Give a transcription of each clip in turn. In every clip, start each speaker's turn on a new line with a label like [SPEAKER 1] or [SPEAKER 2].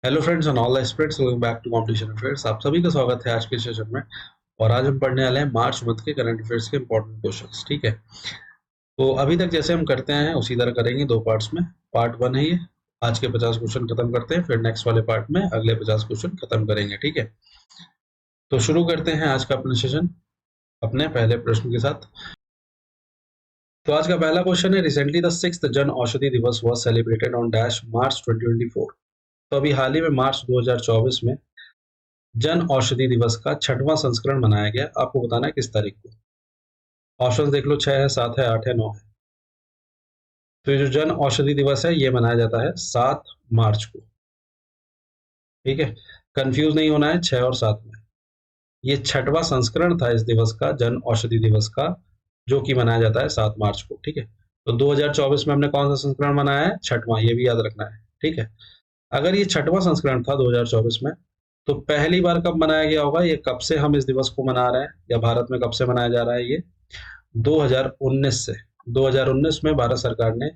[SPEAKER 1] Hello friends and all aspirants, welcome back to competition affairs. आप सभी का स्वागत है आज के सेशन में। और आज हम पढ़ने वाले हैं मार्च मंथ के करंट अफेयर्स के इंपॉर्टेंट क्वेश्चंस। ठीक है, तो अभी तक जैसे हम करते हैं उसी तरह करेंगे, दो पार्ट्स में। पार्ट वन है ये, आज के 50 क्वेश्चन खत्म करते हैं, फिर नेक्स्ट वाले पार्ट में अगले 50 क्वेश्चन खत्म करेंगे। ठीक है, तो शुरू करते हैं आज का अपना सेशन अपने पहले प्रश्न के साथ। तो आज का पहला क्वेश्चन है, recently the 6th Jan Aushadhi दिवस वाज सेलिब्रेटेड ऑन डैश मार्च 2024। तो अभी हाल ही में मार्च 2024 में जन औषधि दिवस का 6वां संस्करण मनाया गया। आपको बताना है किस तारीख को। ऑप्शन देख लो, 6 है, 7 है, 8 है, 9 है। तो ये जो जन औषधि दिवस है ये मनाया जाता है 7 मार्च को। ठीक है, कंफ्यूज नहीं होना है 6 और 7 में। ये 6वां संस्करण था इस दिवस का, जन औषधि दिवस का, जो कि मनाया जाता है 7 मार्च को। ठीक है, तो 2024 में हमने कौन सा संस्करण मनाया है? 6वां, ये भी याद रखना है। ठीक है, अगर ये 6वां संस्करण था 2024 में, तो पहली बार कब मनाया गया होगा? ये कब से हम इस दिवस को मना रहे हैं, या भारत में कब से मनाया जा रहा है? ये 2019 से। 2019 में भारत सरकार ने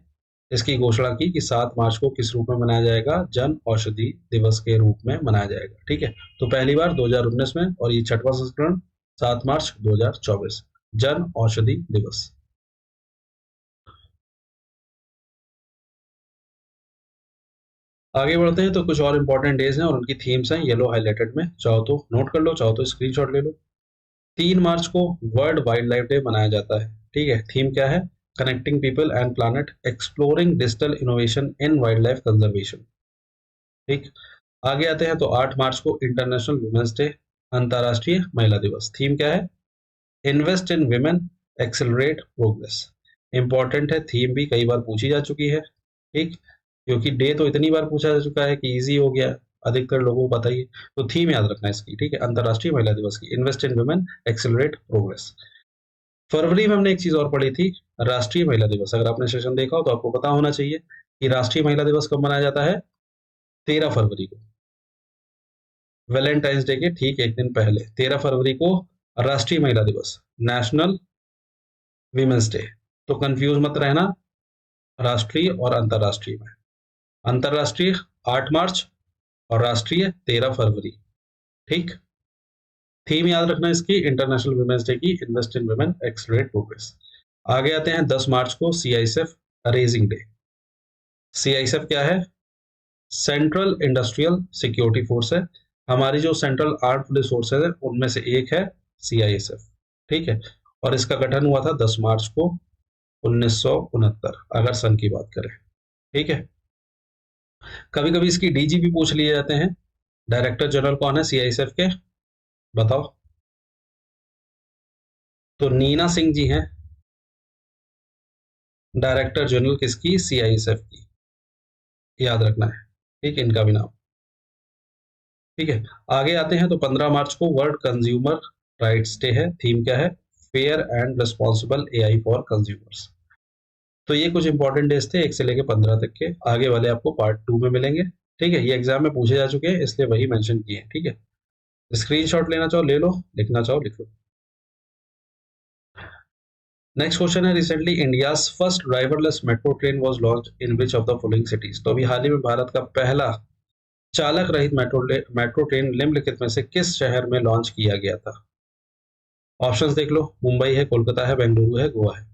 [SPEAKER 1] इसकी घोषणा की कि 7 मार्च को किस रूप में मनाया जाएगा? जन औषधि दिवस के रूप में मनाया जाएगा। ठीक है, तो पहली बार 2019 में, और ये 6वां संस्करण 7 मार्च 2024, जन औषधि दिवस। आगे बढ़ते हैं, तो कुछ और इंपॉर्टेंट डेज हैं और उनकी थीम्स हैं येलो हाईलाइटेड में। चाहो तो नोट कर लो, चाहो तो स्क्रीनशॉट ले लो। 3 मार्च को वर्ल्ड वाइल्ड लाइफ डे मनाया जाता है। ठीक है, थीम क्या है? Connecting people and planet, exploring digital innovation in wild life conservation. ठीक, आगे आते हैं, तो 8 मार्च को इंटरनेशनल वुमेन्स डे, अंतर्राष्ट्रीय महिला दिवस। थीम क्या है? Invest in women, accelerate progress. Important है, थीम भी कई बार पूछी जा चुकी है। ठीक, क्योंकि डे तो इतनी बार पूछा जा चुका है कि इजी हो गया, अधिकतर लोगों को पता ही है। तो थीम याद रखना है इसकी। ठीक है, अंतर्राष्ट्रीय महिला दिवस की, invest in women, accelerate progress. फरवरी में हमने एक चीज और पढ़ी थी, राष्ट्रीय महिला दिवस। अगर आपने सेशन देखा हो तो आपको पता होना चाहिए कि राष्ट्रीय महिला दिवस कब मनाया जाता है? 13 फरवरी को, वैलेंटाइंस डे के ठीक एक दिन पहले, 13 फरवरी को राष्ट्रीय महिला दिवस, नेशनल वीमेंस डे। तो कंफ्यूज मत रहना राष्ट्रीय और अंतरराष्ट्रीय में। अंतरराष्ट्रीय 8 मार्च और राष्ट्रीय 13 फरवरी। ठीक, थीम याद रखना इसकी, इंटरनेशनल वुमेन्स डे की, इन्वेस्ट इन वुमेन, एक्सलरेट प्रोग्रेस। आगे आते हैं, 10 मार्च को सीआईएसएफ रेजिंग डे। सीआईएसएफ क्या है? सेंट्रल इंडस्ट्रियल सिक्योरिटी फोर्स है। हमारी जो सेंट्रल आर्म पुलिस फोर्सेज है उनमें से एक है सीआईएसएफ। ठीक है, और इसका गठन हुआ था 10 मार्च को 1969, अगर सन की बात करें। ठीक है, कभी कभी इसकी डीजी भी पूछ लिए जाते हैं। डायरेक्टर जनरल कौन है सीआईएसएफ के? बताओ। तो नीना सिंह जी हैं डायरेक्टर जनरल किसकी? सीआईएसएफ की। याद रखना है, ठीक है, इनका भी नाम। ठीक है, आगे आते हैं, तो 15 मार्च को वर्ल्ड कंज्यूमर राइट्स डे है। थीम क्या है? Fair and responsible AI for consumers. तो ये कुछ इंपॉर्टेंट डेज थे 1 से लेकर 15 तक के। आगे वाले आपको पार्ट 2 में मिलेंगे। ठीक है, ये एग्जाम में पूछे जा चुके हैं इसलिए वही मेंशन किए हैं। ठीक है, स्क्रीनशॉट लेना चाहो ले लो, लिखना चाहो लिख लो। नेक्स्ट क्वेश्चन है, recently India's first driverless metro train was launch in which of the following cities. तो अभी हाल ही में भारत का पहला चालक रहित मेट्रो ट्रेन निम्नलिखित में से किस शहर में लॉन्च किया गया था? ऑप्शंस देख लो, मुंबई है, कोलकाता है, बेंगलुरु है, गोवा है।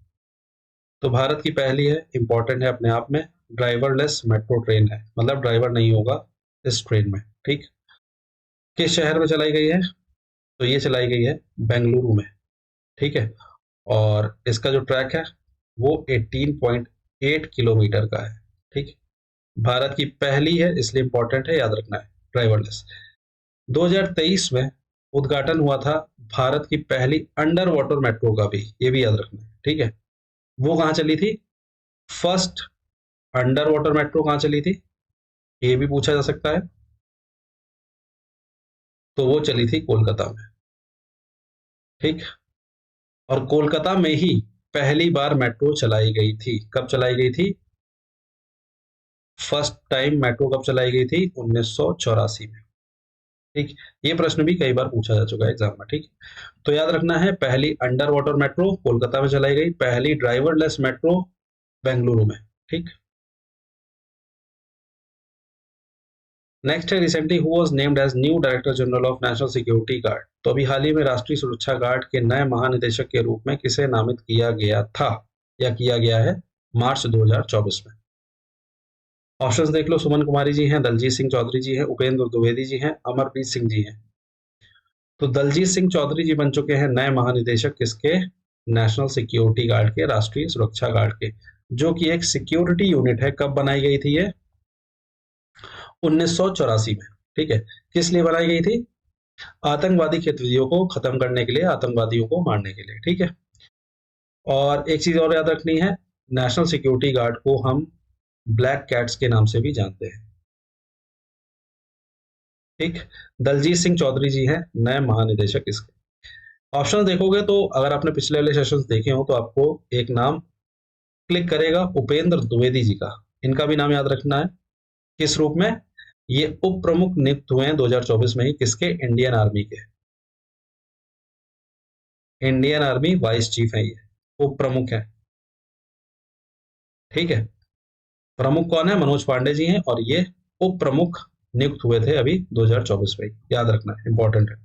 [SPEAKER 1] तो भारत की पहली है, इंपॉर्टेंट है अपने आप में, ड्राइवरलेस मेट्रो ट्रेन है, मतलब ड्राइवर नहीं होगा इस ट्रेन में। ठीक, किस शहर में चलाई गई है? तो ये चलाई गई है बेंगलुरु में। ठीक है, और इसका जो ट्रैक है वो 18.8 किलोमीटर का है। ठीक, भारत की पहली है इसलिए इंपॉर्टेंट है, याद रखना है, ड्राइवरलेस। 2023 में उद्घाटन हुआ था भारत की पहली अंडर वाटर मेट्रो का भी, ये भी याद रखना है। ठीक है, वो कहाँ चली थी? फर्स्ट अंडर वाटर मेट्रो कहाँ चली थी, ये भी पूछा जा सकता है। तो वो चली थी कोलकाता में। ठीक, और कोलकाता में ही पहली बार मेट्रो चलाई गई थी। कब चलाई गई थी? फर्स्ट टाइम मेट्रो कब चलाई गई थी? 1984 में। ठीक, ये प्रश्न भी कई बार पूछा जा चुका है एग्जाम में। ठीक, तो याद रखना है, पहली अंडर वाटर मेट्रो कोलकाता में चलाई गई, पहली ड्राइवरलेस मेट्रो बेंगलुरु में। ठीक, नेक्स्ट है recently who was named as new director general of national security guard. तो अभी हाल ही में राष्ट्रीय सुरक्षा गार्ड के नए महानिदेशक के रूप में किसे नामित किया गया था या किया गया है मार्च 2024 में। ऑप्शंस देख लो, सुमन कुमारी जी हैं, दलजीत सिंह चौधरी जी हैं, उपेंद्र द्विवेदी जी हैं, अमरप्रीत सिंह जी हैं। तो दलजीत सिंह चौधरी जी बन चुके हैं नए महानिदेशक किसके, नेशनल सिक्योरिटी गार्ड के, राष्ट्रीय सुरक्षा गार्ड के, जो कि एक सिक्योरिटी यूनिट है। कब बनाई गई थी ये, 1984 में। ठीक है, किस लिए बनाई गई थी, आतंकवादी गतिविधियों को खत्म करने के लिए, आतंकवादियों को मारने के लिए। ठीक है, और एक चीज और याद रखनी है, नेशनल सिक्योरिटी गार्ड को हम ब्लैक कैट्स के नाम से भी जानते हैं। ठीक, दलजीत सिंह चौधरी जी हैं नए महानिदेशक इसके। ऑप्शन देखोगे तो अगर आपने पिछले वाले सेशंस देखे हो तो आपको एक नाम क्लिक करेगा, उपेंद्र द्विवेदी जी का। इनका भी नाम याद रखना है। किस रूप में, ये उप प्रमुख नियुक्त हुए हैं 2024 में ही, किसके, इंडियन आर्मी के। इंडियन आर्मी वाइस चीफ है ये, उप प्रमुख है। ठीक है, प्रमुख कौन है, मनोज पांडे जी हैं, और ये उप प्रमुख नियुक्त हुए थे अभी 2024 में, याद रखना है, इंपॉर्टेंट है।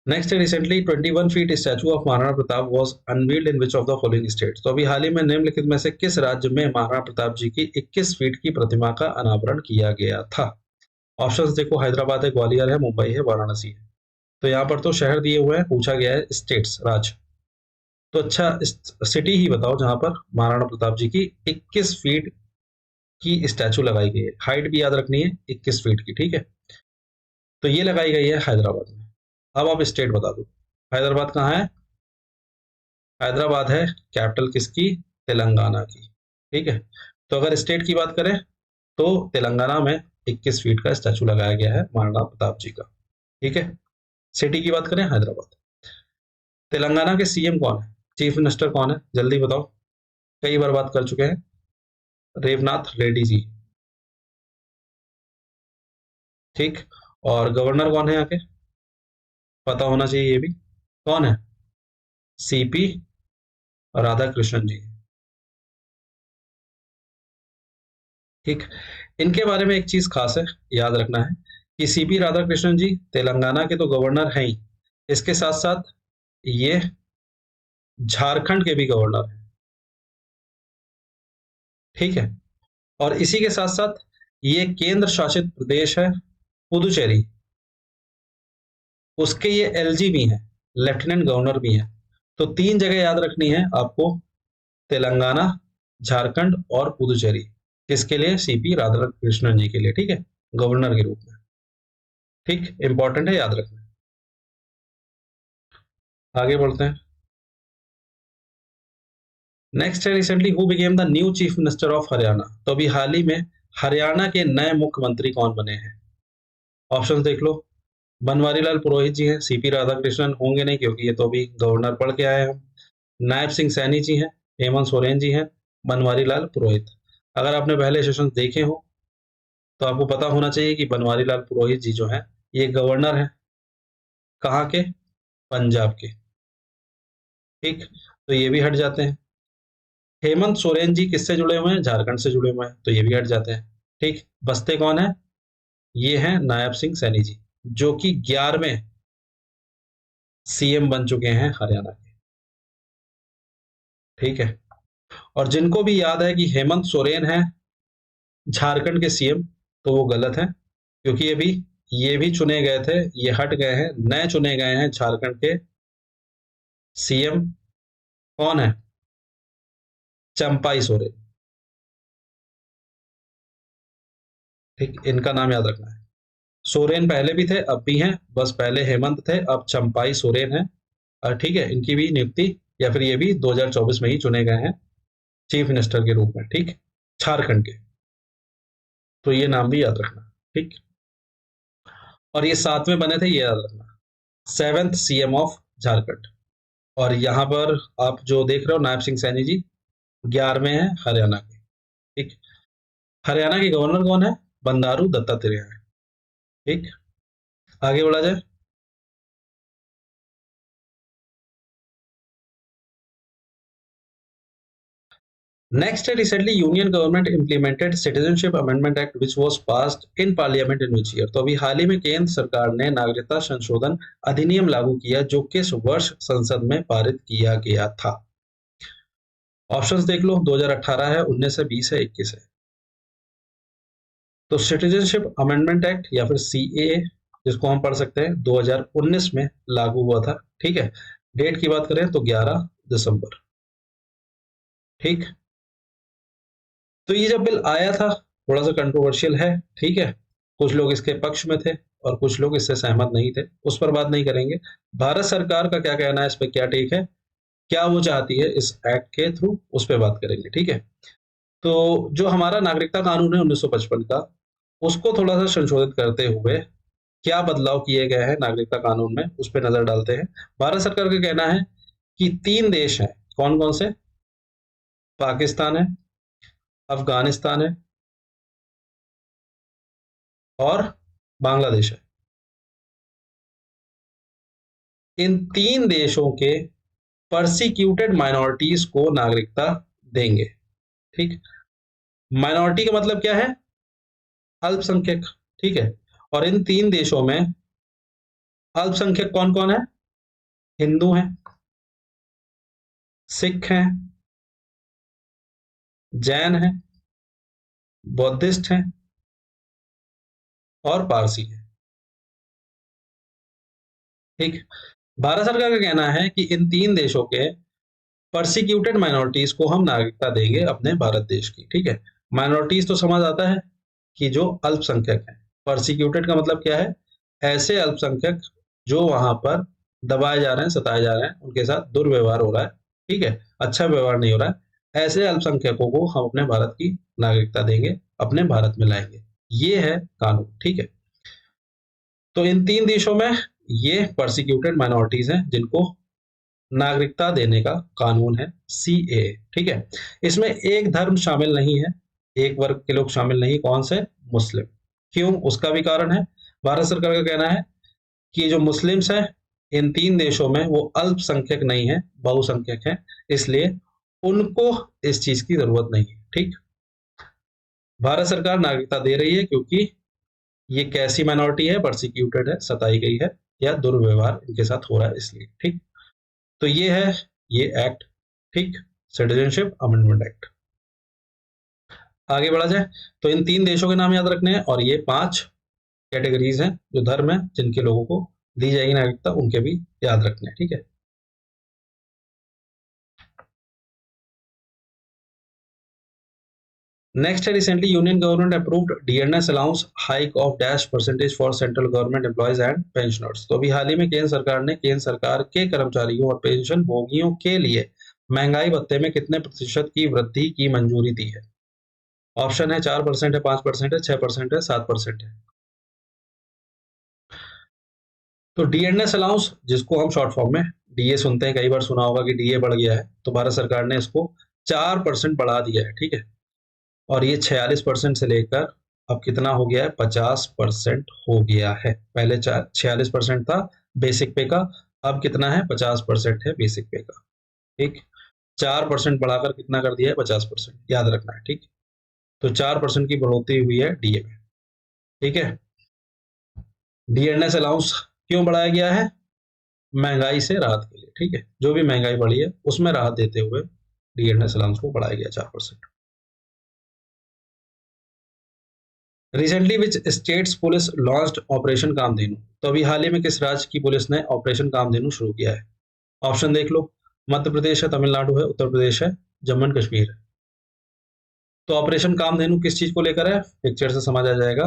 [SPEAKER 1] Next, recently 21 feet statue of Maharana Pratap was unveiled in which of the following states. तो अभी हाल ही में निम्नलिखित में से किस राज्य में महाराणा प्रताप जी की 21 फीट की प्रतिमा का अनावरण किया गया था। ऑप्शंस देखो, हैदराबाद है, ग्वालियर है, मुंबई है, वाराणसी है। तो यहाँ पर तो शहर दिए हुए हैं, पूछा गया है स्टेट्स, राज्य। तो अच्छा, सिटी ही बताओ जहां पर महाराणा प्रताप जी की 21 फीट की स्टैचू लगाई गई है। हाइट भी याद रखनी है, 21 फीट की। ठीक है, तो ये लगाई गई है हैदराबाद में। अब आप स्टेट बता दो, हैदराबाद कहाँ है, हैदराबाद है कैपिटल किसकी, तेलंगाना की। ठीक है, तो अगर स्टेट की बात करें तो तेलंगाना में 21 फीट का स्टैचू लगाया गया है महाराणा प्रताप जी का। ठीक है, सिटी की बात करें हैदराबाद। तेलंगाना के सीएम कौन है, चीफ मिनिस्टर कौन है, जल्दी बताओ, कई बार बात कर चुके हैं, रेवनाथ रेड्डी जी। ठीक, और गवर्नर कौन है यहाँ के, पता होना चाहिए ये भी, कौन है, सीपी राधाकृष्णन जी। ठीक, इनके बारे में एक चीज खास है, याद रखना है कि सीपी राधाकृष्णन जी तेलंगाना के तो गवर्नर हैं ही, इसके साथ साथ ये झारखंड के भी गवर्नर हैं। ठीक है, और इसी के साथ साथ ये केंद्र शासित प्रदेश है पुदुचेरी, उसके ये एलजी भी हैं, लेफ्टिनेंट गवर्नर भी हैं। तो तीन जगह याद रखनी है आपको, तेलंगाना, झारखंड और पुदुचेरी। किसके लिए, सीपी राधाकृष्णन जी के लिए। ठीक है, गवर्नर के रूप में। ठीक, इंपॉर्टेंट है, याद रखना। आगे बढ़ते हैं। नेक्स्ट है recently who became the new chief minister of Haryana. तो अभी हाल ही में हरियाणा के नए मुख्यमंत्री कौन बने हैं। ऑप्शन देख लो, बनवारी लाल पुरोहित जी हैं, सीपी राधाकृष्णन होंगे नहीं क्योंकि ये तो अभी गवर्नर पढ़ के आए हैं हम, नायब सिंह सैनी जी हैं, हेमंत सोरेन जी हैं, बनवारी लाल पुरोहित। अगर आपने पहले सेशन देखे हो तो आपको पता होना चाहिए कि बनवारी लाल पुरोहित जी जो हैं ये गवर्नर हैं, कहाँ के, पंजाब के। ठीक, तो ये भी हट जाते हैं। हेमंत सोरेन जी किससे जुड़े हुए हैं, झारखंड से जुड़े हुए हैं, तो ये भी हट जाते हैं। ठीक, बसते कौन है, ये हैं नायब सिंह सैनी जी, जो कि 11वें सीएम बन चुके हैं हरियाणा के। ठीक है, और जिनको भी याद है कि हेमंत सोरेन है झारखंड के सीएम, तो वो गलत है, क्योंकि ये भी चुने गए थे, ये हट गए हैं, नए चुने गए हैं झारखंड के सीएम। कौन है, चंपाई सोरेन। ठीक, इनका नाम याद रखना है। सोरेन पहले भी थे, अब भी हैं, बस पहले हेमंत थे, अब चंपाई सोरेन है। ठीक है, इनकी भी नियुक्ति, या फिर ये भी 2024 में ही चुने गए हैं चीफ मिनिस्टर के रूप में। ठीक, झारखंड के, तो ये नाम भी याद रखना। ठीक, और ये 7वें बने थे, ये याद रखना, 7th सीएम ऑफ झारखंड। और यहाँ पर आप जो देख रहे हो नायब सिंह सैनी जी, 11वें हैं हरियाणा के। ठीक, हरियाणा के गवर्नर कौन है, बंडारू दत्तात्रेय है। ठीक, आगे बढ़ा जाए। नेक्स्ट है recently union government implemented citizenship amendment act which was passed in parliament in which year. तो अभी हाल ही में केंद्र सरकार ने नागरिकता संशोधन अधिनियम लागू किया जो किस वर्ष संसद में पारित किया गया था। ऑप्शंस देख लो, 2018 है, 19 है, 20 है, 21 है। तो सिटीजनशिप अमेंडमेंट एक्ट या फिर सीएए जिसको हम पढ़ सकते हैं 2019 में लागू हुआ था। ठीक है, डेट की बात करें तो 11 दिसंबर। ठीक, तो ये जब बिल आया था थोड़ा सा कंट्रोवर्शियल है। ठीक है, कुछ लोग इसके पक्ष में थे और कुछ लोग इससे सहमत नहीं थे, उस पर बात नहीं करेंगे। भारत सरकार का क्या कहना है इस पर, क्या टेक है, क्या वो चाहती है इस एक्ट के थ्रू, उस पर बात करेंगे। ठीक है, तो जो हमारा नागरिकता कानून है 1955 का, उसको थोड़ा सा संशोधित करते हुए क्या बदलाव किए गए हैं नागरिकता कानून में, उस पर नजर डालते हैं। भारत सरकार का कहना है कि 3 देश हैं, कौन कौन से, पाकिस्तान है, अफगानिस्तान है और बांग्लादेश है। इन 3 देशों के परसिक्यूटेड माइनॉरिटीज को नागरिकता देंगे। ठीक, माइनॉरिटी का मतलब क्या है, अल्पसंख्यक। ठीक है, और इन 3 देशों में अल्पसंख्यक कौन कौन है, हिंदू हैं, सिख हैं, जैन हैं, बौद्धिस्ट हैं और पारसी हैं। ठीक, भारत सरकार का कहना है कि इन 3 देशों के परसिक्यूटेड माइनॉरिटीज को हम नागरिकता देंगे अपने भारत देश की। ठीक है, माइनॉरिटीज तो समझ आता है कि जो अल्पसंख्यक हैं। परसिक्यूटेड का मतलब क्या है, ऐसे अल्पसंख्यक जो वहां पर दबाए जा रहे हैं, सताए जा रहे हैं, उनके साथ दुर्व्यवहार हो रहा है। ठीक है, अच्छा व्यवहार नहीं हो रहा है, ऐसे अल्पसंख्यकों को हम अपने भारत की नागरिकता देंगे, अपने भारत में लाएंगे। ये है कानून। ठीक है, तो इन 3 देशों में ये परसिक्यूटेड माइनॉरिटीज हैं जिनको नागरिकता देने का कानून है सीए। ठीक है, इसमें एक धर्म शामिल नहीं है, एक वर्ग के लोग शामिल नहीं, कौन से, मुस्लिम। क्यों, उसका भी कारण है। भारत सरकार का कहना है कि जो मुस्लिम्स हैं इन 3 देशों में वो अल्पसंख्यक नहीं है, बहुसंख्यक है, इसलिए उनको इस चीज की जरूरत नहीं है। ठीक, भारत सरकार नागरिकता दे रही है क्योंकि ये कैसी माइनॉरिटी है, परसिक्यूटेड है, सताई गई है या दुर्व्यवहार इनके साथ हो रहा है, इसलिए। ठीक, तो ये है ये एक्ट। ठीक, सिटीजनशिप अमेंडमेंट एक्ट। आगे बढ़ा जाए तो इन 3 देशों के नाम याद रखने हैं और ये 5 कैटेगरीज हैं जो धर्म है जिनके लोगों को दी जाएगी नागरिकता, उनके भी याद रखने हैं। ठीक है, नेक्स्ट है recently union government approved DNS allowance hike of dash percentage for central government employees and pensioners. तो अभी हाल ही में केंद्र सरकार ने केंद्र सरकार के कर्मचारियों और पेंशन भोगियों के लिए महंगाई भत्ते में कितने प्रतिशत की वृद्धि की मंजूरी दी है। ऑप्शन है 4% है, 5% है, 6% है, 7% है। तो डीएनएस अलाउंस जिसको हम शॉर्ट फॉर्म में डीए सुनते हैं, कई बार सुना होगा कि डीए बढ़ गया है, तो भारत सरकार ने इसको 4% बढ़ा दिया है। ठीक है, और ये 46% से लेकर अब कितना हो गया है, 50% हो गया है। पहले 46% था बेसिक पे का, अब कितना है, 50% है बेसिक पे का। ठीक, 4% बढ़ाकर कितना कर दिया है, 50%, याद रखना है। ठीक, तो 4% की बढ़ोतरी हुई है डीए में। ठीक है, डीएनएस अलाउंस क्यों बढ़ाया गया है, महंगाई से राहत के लिए। ठीक है, जो भी महंगाई बढ़ी है उसमें राहत देते हुए डीएनएस अलाउंस को बढ़ाया गया 4%। Recently which state's police launched operation Kamdhenu. तो अभी हाल ही में किस राज्य की पुलिस ने ऑपरेशन कामधेनु शुरू किया है। ऑप्शन देख लो, मध्य प्रदेश है, तमिलनाडु है, उत्तर प्रदेश है, जम्मू एंड कश्मीर है। तो ऑपरेशन कामधेनु किस चीज को लेकर है, पिक्चर से समझ आ जाएगा।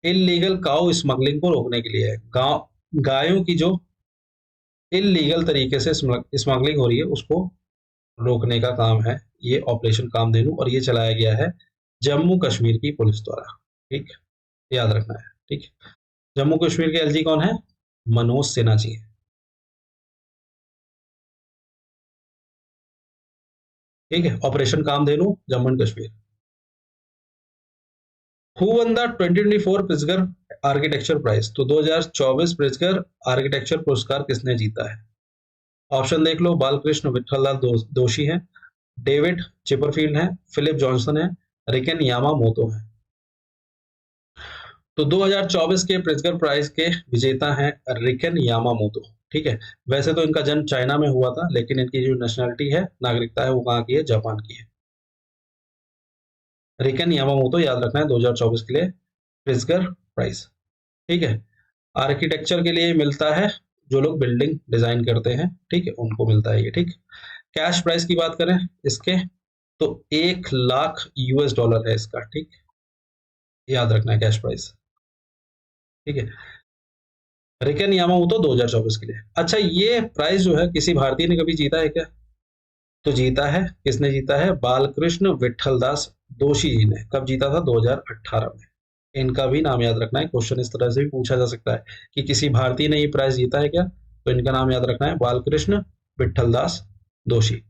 [SPEAKER 1] इलीगल काउ स्मगलिंग को रोकने के लिए है। गांव गायों की जो इलीगल तरीके से स्मगलिंग हो रही है उसको रोकने का काम है ये ऑपरेशन कामधेनु, और ये चलाया गया है जम्मू कश्मीर की पुलिस द्वारा। ठीक, याद रखना है। ठीक, जम्मू कश्मीर के एलजी कौन है, मनोज सिन्हा जी है। ठीक है, Operation Kamdhenu Jammu and Kashmir. Who won the 2024 Pritzker architecture prize. तो 2024 प्रिज्गर आर्किटेक्चर पुरस्कार किसने जीता है। ऑप्शन देख लो, बालकृष्ण विठललाल दोषी हैं, डेविड चिपरफील्ड है, फिलिप जॉनसन है, रिकेन यामामोतो है। तो 2024 के प्रिट्जकर प्राइज के विजेता हैं रिकेन यामामोतो। ठीक है, वैसे तो इनका जन्म चाइना में हुआ था, लेकिन इनकी जो नेशनलिटी है, नागरिकता है, वो कहाँ की है? जापान की है। रिकेन यामामोतो याद रखना है 2024 के लिए प्रिट्जकर प्राइज। ठीक है, आर्किटेक्चर के लिए मिलता है, जो लोग बिल्डिंग डिजाइन करते हैं, ठीक है, उनको मिलता है ये। ठीक, कैश प्राइस की बात करें इसके, तो 1 लाख US डॉलर है इसका। ठीक, याद रखना है कैश प्राइस। ठीक है, रिकेन यामामोतो 2024 के लिए। अच्छा, ये प्राइज जो है किसी भारतीय ने कभी जीता है क्या? तो जीता है, किसने जीता है? बालकृष्ण विठलदास दोषी जी ने। कब जीता था? 2018 में। इनका भी नाम याद रखना है, क्वेश्चन इस तरह से भी पूछा जा सकता है कि किसी भारतीय ने ये प्राइज जीता है क्या, तो इनका नाम याद रखना है, बालकृष्ण विठलदास दोषी।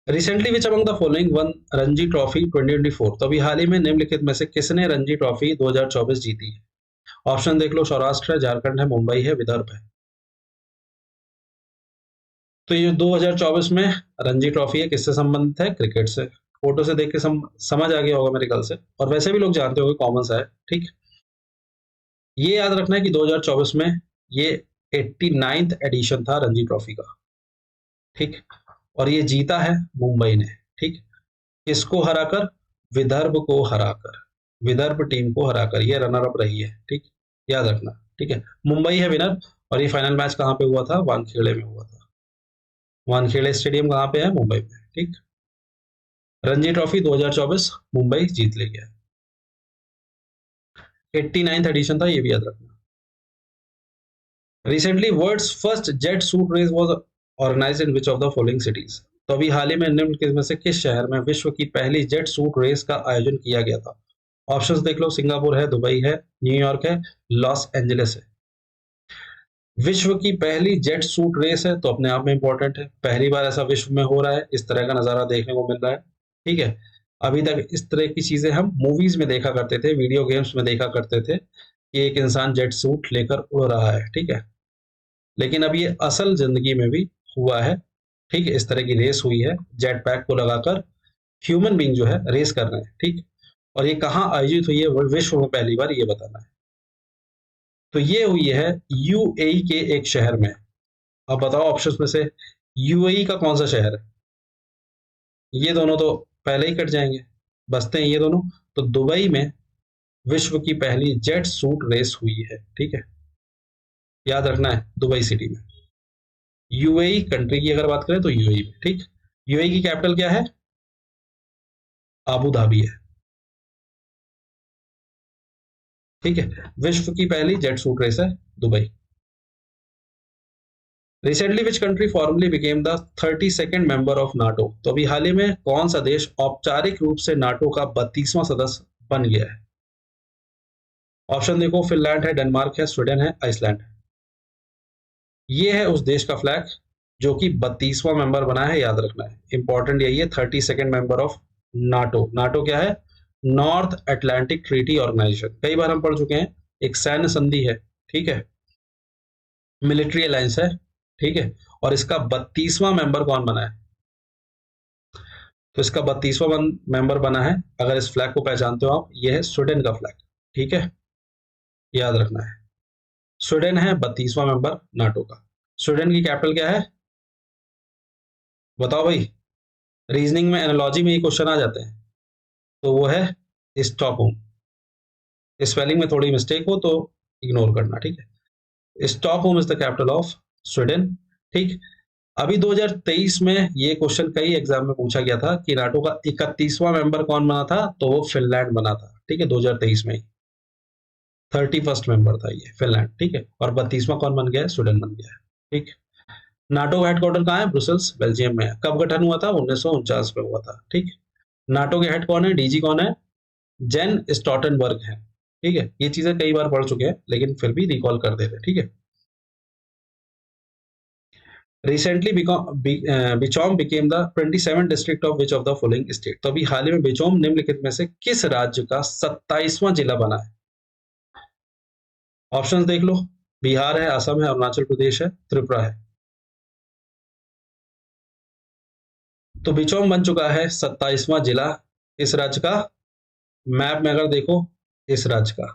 [SPEAKER 1] Recently which among the following one Ranji trophy 2024? तो अभी हाल ही में निम्नलिखित में से किसने रणजी ट्रॉफी 2024 जीती है? ऑप्शन देख लो, सौराष्ट्र है, झारखंड है, मुंबई है, विदर्भ है। तो ये 2024 में रणजी ट्रॉफी है, किससे संबंधित है? क्रिकेट से। फोटो से देख के समझ आ गया होगा मेरे ख्याल से, और वैसे भी लोग जानते होंगे, कॉमन सा है। ठीक, ये याद रखना है कि 2024 में ये 89th एडिशन था रणजी ट्रॉफी का। ठीक, और ये जीता है मुंबई ने। ठीक, इसको हराकर, विदर्भ को हराकर, विदर्भ टीम को हराकर ये रनर अप रही है। ठीक, याद रखना। ठीक है, मुंबई है विनर, और ये फाइनल मैच कहाँ पे हुआ था? वानखेड़े में हुआ था। वानखेड़े स्टेडियम कहाँ पे है? मुंबई में। ठीक, रणजी ट्रॉफी 2024 मुंबई जीत ले गया। 89th एडिशन था, ये भी याद रखना। Recently world's first jet suit race was organised in which of the following cities? तो अभी हाल ही में निम्नलिखित में से किस शहर में विश्व की पहली जेट सूट रेस का आयोजन किया गया था? ऑप्शंस देख लो, सिंगापुर है, दुबई है, न्यूयॉर्क है, लॉस एंजलिस है। विश्व की पहली जेट सूट रेस है, तो अपने आप में इंपॉर्टेंट है, पहली बार ऐसा विश्व में हो रहा है, इस तरह का नजारा देखने को मिल रहा है। ठीक है, अभी तक इस तरह की चीजें हम मूवीज में देखा करते थे, वीडियो गेम्स में देखा करते थे कि एक इंसान जेट सूट लेकर उड़ रहा है। ठीक है, लेकिन अब ये असल जिंदगी में भी हुआ है। ठीक है, इस तरह की रेस हुई है, जेट पैक को लगाकर ह्यूमन बींग जो है रेस कर रहे हैं। ठीक, और ये कहाँ आयोजित हुई है विश्व में पहली बार, ये बताना है। तो ये हुई है यूएई के एक शहर में। अब बताओ ऑप्शंस में से यूएई का कौन सा शहर है? ये दोनों तो पहले ही कट जाएंगे, बचते हैं ये दोनों। तो दुबई में विश्व की पहली जेट सूट रेस हुई है। ठीक है, याद रखना है, दुबई सिटी में। यूएई कंट्री की अगर बात करें तो यूएई में। ठीक, यूएई की कैपिटल क्या है? आबू धाबी है। ठीक है, विश्व की पहली जेट सूट रेस है Dubai. Recently which country formally became the 32nd member of NATO? तो अभी हाल ही में कौन सा देश औपचारिक रूप से नाटो का 32वां सदस्य बन गया है? ऑप्शन देखो, फिनलैंड है, डेनमार्क है, स्वीडन है, आइसलैंड है। ये है उस देश का फ्लैग जो कि 32वां मेंबर बना है, याद रखना है, इंपॉर्टेंट यही है। 32nd member of NATO. NATO क्या है? नॉर्थ अटलांटिक ट्रीटी ऑर्गेनाइजेशन, कई बार हम पढ़ चुके हैं, एक सैन्य संधि है। ठीक है, मिलिट्री अलायंस है। ठीक है, और इसका 32वां मेंबर कौन बना है? तो इसका 32वां मेंबर बना है, अगर इस फ्लैग को पहचानते हो आप, यह है स्वीडन का फ्लैग। ठीक है, याद रखना है, स्वीडन है 32वां मेंबर नाटो का। स्वीडन की कैपिटल क्या है? बताओ भाई, रीजनिंग में, एनालॉजी में ये क्वेश्चन आ जाते हैं। तो वो है स्टॉकहोम। स्पेलिंग में थोड़ी मिस्टेक हो तो इग्नोर करना। ठीक है, Stockholm is the capital of Sweden. ठीक, अभी 2023 में ये क्वेश्चन कई एग्जाम में पूछा गया था कि नाटो का 31वां मेंबर कौन बना था? तो वो फिनलैंड बना था। ठीक है, 2023 में ही 31st मेंबर था ये फिनलैंड। ठीक है, और 32वां कौन बन गया है? स्वीडन बन गया है। ठीक, नाटो का हेडक्वार्टर कहाँ है? ब्रुसेल्स, बेल्जियम में है। कब गठन हुआ था? 1949 में हुआ था। ठीक, नाटो के हेड कौन है? डीजी कौन है? जेन स्टॉलटेनबर्ग है। ठीक है, ये चीजें कई बार पढ़ चुके हैं, लेकिन फिर भी रिकॉल कर देते हैं। ठीक है, recently Bichom became the 27 district of which of the following state? तो अभी हाल ही में बिचौम निम्नलिखित में से किस राज्य का 27वां जिला बना है? ऑप्शंस देख लो, बिहार है, असम है, अरुणाचल प्रदेश है, त्रिपुरा है। तो बिचौम बन चुका है 27वां जिला इस राज्य का। मैप में अगर देखो इस राज्य का,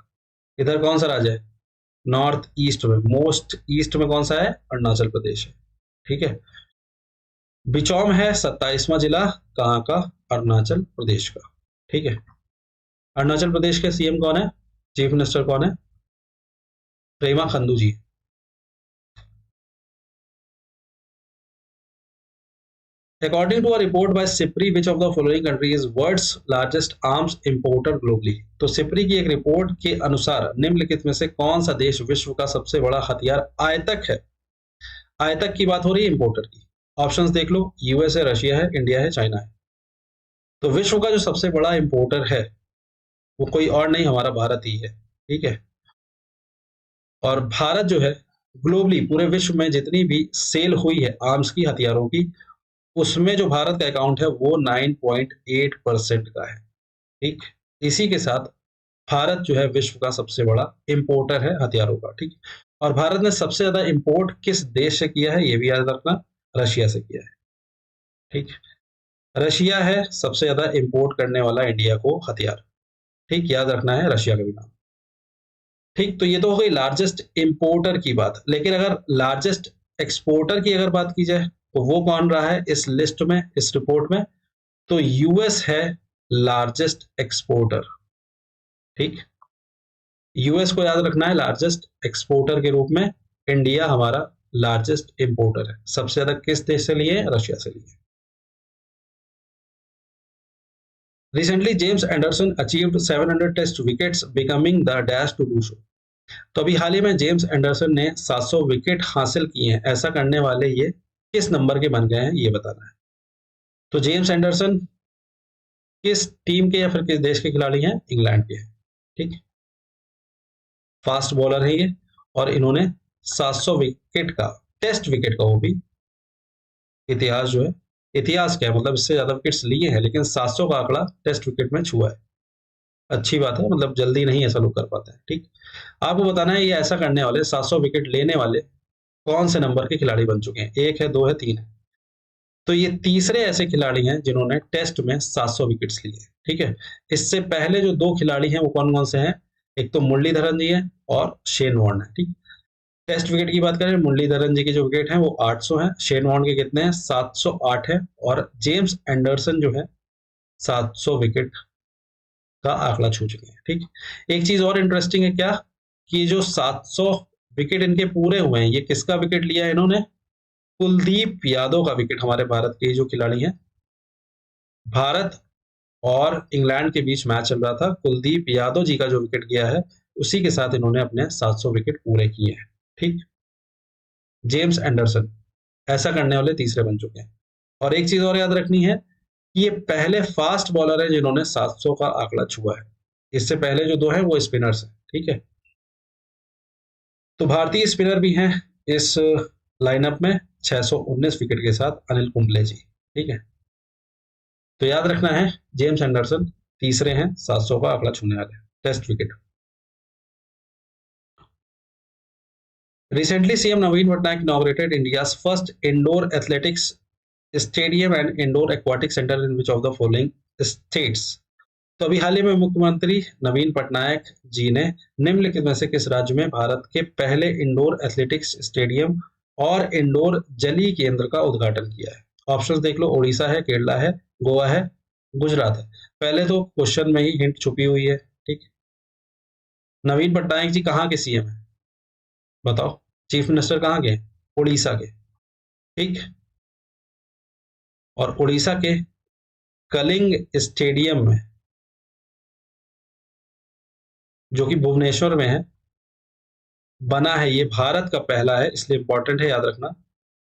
[SPEAKER 1] इधर कौन सा राज्य है, नॉर्थ ईस्ट में, मोस्ट ईस्ट में कौन सा है, अरुणाचल प्रदेश है। ठीक है, बिचौम है 27वां जिला, कहाँ का, अरुणाचल प्रदेश का। ठीक है, अरुणाचल प्रदेश के सीएम कौन है, चीफ मिनिस्टर कौन है, प्रेमा खंडू जी। According to a report by SIPRI, which of the following country is world's largest arms importer globally? तो सिप्री की एक रिपोर्ट के अनुसार निम्नलिखित में से कौन सा देश विश्व का सबसे बड़ा हथियार आयतक है। आयतक की बात हो रही है, इंपोर्टर की। ऑप्शंस देख लो, यूएस है, रशिया है, इंडिया है, चाइना है। तो विश्व का जो सबसे बड़ा इंपोर्टर है वो कोई और नहीं, हमारा भारत ही है। ठीक है, और भारत जो है ग्लोबली पूरे विश्व में जितनी भी सेल हुई है आर्म्स की, हथियारों की, उसमें जो भारत का अकाउंट है वो 9.8% का है। ठीक, इसी के साथ भारत जो है विश्व का सबसे बड़ा इंपोर्टर है हथियारों का। ठीक, और भारत ने सबसे ज्यादा इंपोर्ट किस देश से किया है, ये भी याद रखना, रशिया से किया है। ठीक, रशिया है सबसे ज्यादा इंपोर्ट करने वाला इंडिया को हथियार। ठीक, याद रखना है रशिया का भी नाम। ठीक, तो ये तो हो गई लार्जेस्ट इंपोर्टर की बात, लेकिन अगर लार्जेस्ट एक्सपोर्टर की अगर बात की जाए तो वो कौन रहा है इस लिस्ट में, इस रिपोर्ट में, तो यूएस है लार्जेस्ट एक्सपोर्टर। ठीक, यूएस को याद रखना है लार्जेस्ट एक्सपोर्टर के रूप में, इंडिया हमारा लार्जेस्ट इंपोर्टर है। सबसे ज्यादा किस देश से लिए, रशिया से लिए। Recently James Anderson achieved 700 test wickets, becoming the dash to do so. तो अभी हाल ही में जेम्स एंडरसन ने 700 विकेट हासिल किए हैं, ऐसा करने वाले ये किस नंबर के बन गए हैं, ये बताना है। तो जेम्स एंडरसन किस टीम के या फिर किस देश के खिलाड़ी हैं, इंग्लैंड के हैं। ठीक, फास्ट बॉलर है ये, और इन्होंने 700 विकेट का, टेस्ट विकेट का वो भी, इतिहास जो है, इतिहास क्या है मतलब इससे ज्यादा विकेट्स लिए हैं, लेकिन 700 का आंकड़ा टेस्ट विकेट में छुआ है। अच्छी बात है, मतलब जल्दी नहीं ऐसा लोग कर पाते हैं। ठीक, आपको बताना है ये ऐसा करने वाले, 700 विकेट लेने वाले कौन से नंबर के खिलाड़ी बन चुके हैं, एक है, दो है, तीन है। तो ये तीसरे ऐसे खिलाड़ी हैं जिन्होंने टेस्ट में 700 विकेट्स लिए। ठीक है, इससे पहले जो दो खिलाड़ी हैं वो कौन कौन से हैं, एक तो मुरलीधरन जी है और शेन वॉर्न है। ठीक, टेस्ट विकेट की बात करें, मुरलीधरन जी के जो विकेट हैं वो 800 हैं, शेन वॉर्न के कितने हैं, 708 है, और जेम्स एंडरसन जो है 700 विकेट का आंकड़ा छू चुके हैं। ठीक, एक चीज और इंटरेस्टिंग है क्या, कि जो 700 विकेट इनके पूरे हुए हैं, ये किसका विकेट लिया है इन्होंने, कुलदीप यादव का विकेट। हमारे भारत के जो खिलाड़ी हैं, भारत और इंग्लैंड के बीच मैच चल रहा था, कुलदीप यादव जी का जो विकेट गया है उसी के साथ इन्होंने अपने 700 विकेट पूरे किए हैं। ठीक, जेम्स एंडरसन ऐसा करने वाले तीसरे बन चुके हैं। और एक चीज और याद रखनी है कि ये पहले फास्ट बॉलर है जिन्होंने 700 का आंकड़ा छुआ है। इससे पहले जो दो है वो स्पिनर्स हैं। ठीक है, तो भारतीय स्पिनर भी हैं इस लाइनअप में 619 विकेट के साथ, अनिल कुंबले जी। ठीक है, तो याद रखना है जेम्स एंडरसन तीसरे हैं 700 का आंकड़ा छूने वाले test wicket. Recently, CM Naveen Patnaik inaugurated India's first indoor athletics stadium and indoor aquatic center in which of the following states? तो अभी हाल ही में मुख्यमंत्री नवीन पटनायक जी ने निम्नलिखित में से किस राज्य में भारत के पहले इंडोर एथलेटिक्स स्टेडियम और इंडोर जलीय केंद्र का उद्घाटन किया है। ऑप्शंस देख लो, उड़ीसा है, केरला है, गोवा है, गुजरात है। पहले तो क्वेश्चन में ही हिंट छुपी हुई है। ठीक, नवीन पटनायक जी कहाँ के सीएम है, बताओ, चीफ मिनिस्टर कहाँ के, उड़ीसा के। ठीक, और उड़ीसा के कलिंग स्टेडियम में, जो कि भुवनेश्वर में है, बना है, ये भारत का पहला है, इसलिए इंपॉर्टेंट है, याद रखना,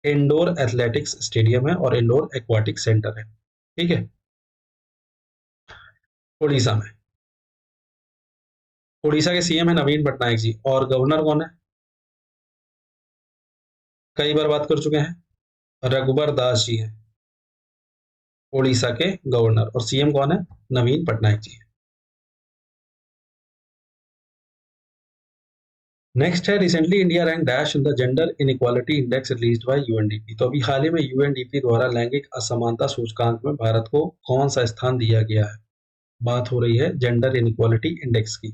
[SPEAKER 1] इंडोर एथलेटिक्स स्टेडियम है और इंडोर एक्वाटिक सेंटर है। ठीक है, उड़ीसा में। उड़ीसा के सीएम है नवीन पटनायक जी, और गवर्नर कौन है, कई बार बात कर चुके हैं, रघुबर दास जी हैं उड़ीसा के गवर्नर, और सीएम कौन है, नवीन पटनायक जी। नेक्स्ट है recently India rank dash in the gender inequality index released by UNDP. तो अभी हाल ही में यूएनडीपी द्वारा लैंगिक असमानता सूचकांक में भारत को कौन सा स्थान दिया गया है? बात हो रही है जेंडर इनइक्वालिटी इंडेक्स की,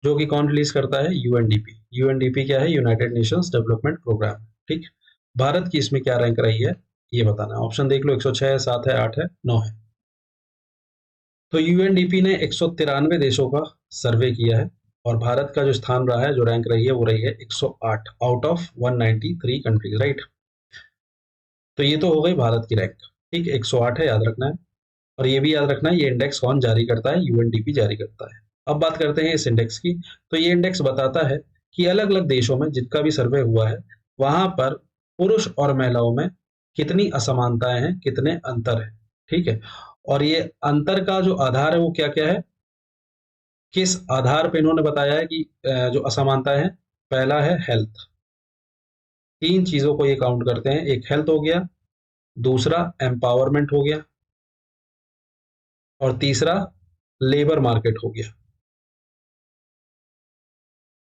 [SPEAKER 1] जो कि कौन रिलीज करता है? यूएनडीपी। यूएनडीपी क्या है? United Nations Development Programme. ठीक, भारत की इसमें क्या रैंक रही है ये बताना है। ऑप्शन देख लो, 106 है, 7 है, 8 है, 9 है। तो यूएनडीपी ने 193 देशों का सर्वे किया है और भारत का जो स्थान रहा है, जो रैंक रही है, वो रही है 108 आउट ऑफ 193 कंट्रीज, राइट। तो ये तो हो गई भारत की रैंक। ठीक, 108 है, याद रखना है। और ये भी याद रखना है, ये इंडेक्स कौन जारी करता है? यूएनडीपी जारी करता है। अब बात करते हैं इस इंडेक्स की। तो ये इंडेक्स बताता है कि अलग अलग देशों में जिनका भी सर्वे हुआ है, वहां पर पुरुष और महिलाओं में कितनी असमानताएं हैं, कितने अंतर है। ठीक है, और ये अंतर का जो आधार है वो क्या क्या है, किस आधार पे इन्होंने बताया है कि जो असमानताएं हैं? पहला है हेल्थ। तीन चीजों को ये काउंट करते हैं, एक हेल्थ हो गया, दूसरा एम्पावरमेंट हो गया, और तीसरा लेबर मार्केट हो गया।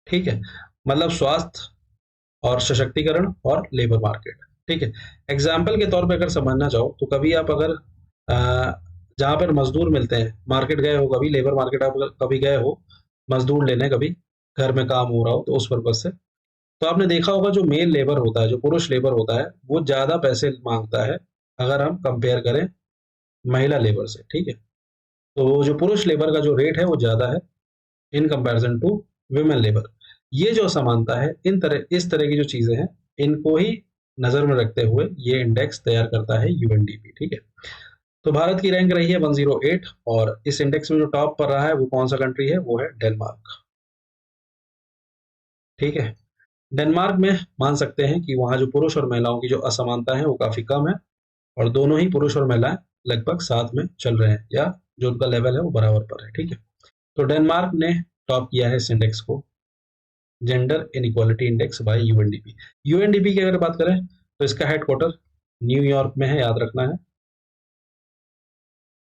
[SPEAKER 1] ठीक है, मतलब स्वास्थ्य और सशक्तिकरण और लेबर मार्केट। ठीक है, एग्जाम्पल के तौर पे अगर समझना चाहो तो कभी आप अगर जहाँ पर मजदूर मिलते हैं, मार्केट गए हो कभी, लेबर मार्केट आप अगर कभी गए हो मजदूर लेने, कभी घर में काम हो रहा हो तो उस पर्पज से, तो आपने देखा होगा जो मेल लेबर होता है, जो पुरुष लेबर होता है, वो ज्यादा पैसे मांगता है अगर हम कंपेयर करें महिला लेबर से। ठीक है, तो वो जो पुरुष लेबर का जो रेट है वो ज्यादा है in comparison to women labour. ये जो असमानता है, इन तरह इस तरह की जो चीजें हैं, इनको ही नजर में रखते हुए ये इंडेक्स तैयार करता है यूएनडीपी। ठीक है, तो भारत की रैंक रही है 108 और इस इंडेक्स में जो टॉप पर रहा है वो कौन सा कंट्री है? वो है डेनमार्क। ठीक है, डेनमार्क में मान सकते हैं कि वहां जो पुरुष और महिलाओं की जो असमानता है वो काफी कम है और दोनों ही पुरुष और महिलाएं लगभग साथ में चल रहे हैं, या जो उनका लेवल है वो बराबर पर है। ठीक है, तो डेनमार्क ने टॉप किया है इस इंडेक्स को, gender inequality index bye UNDP. UNDP की अगर बात करें तो इसका हेडक्वार्टर न्यूयॉर्क में है, याद रखना है।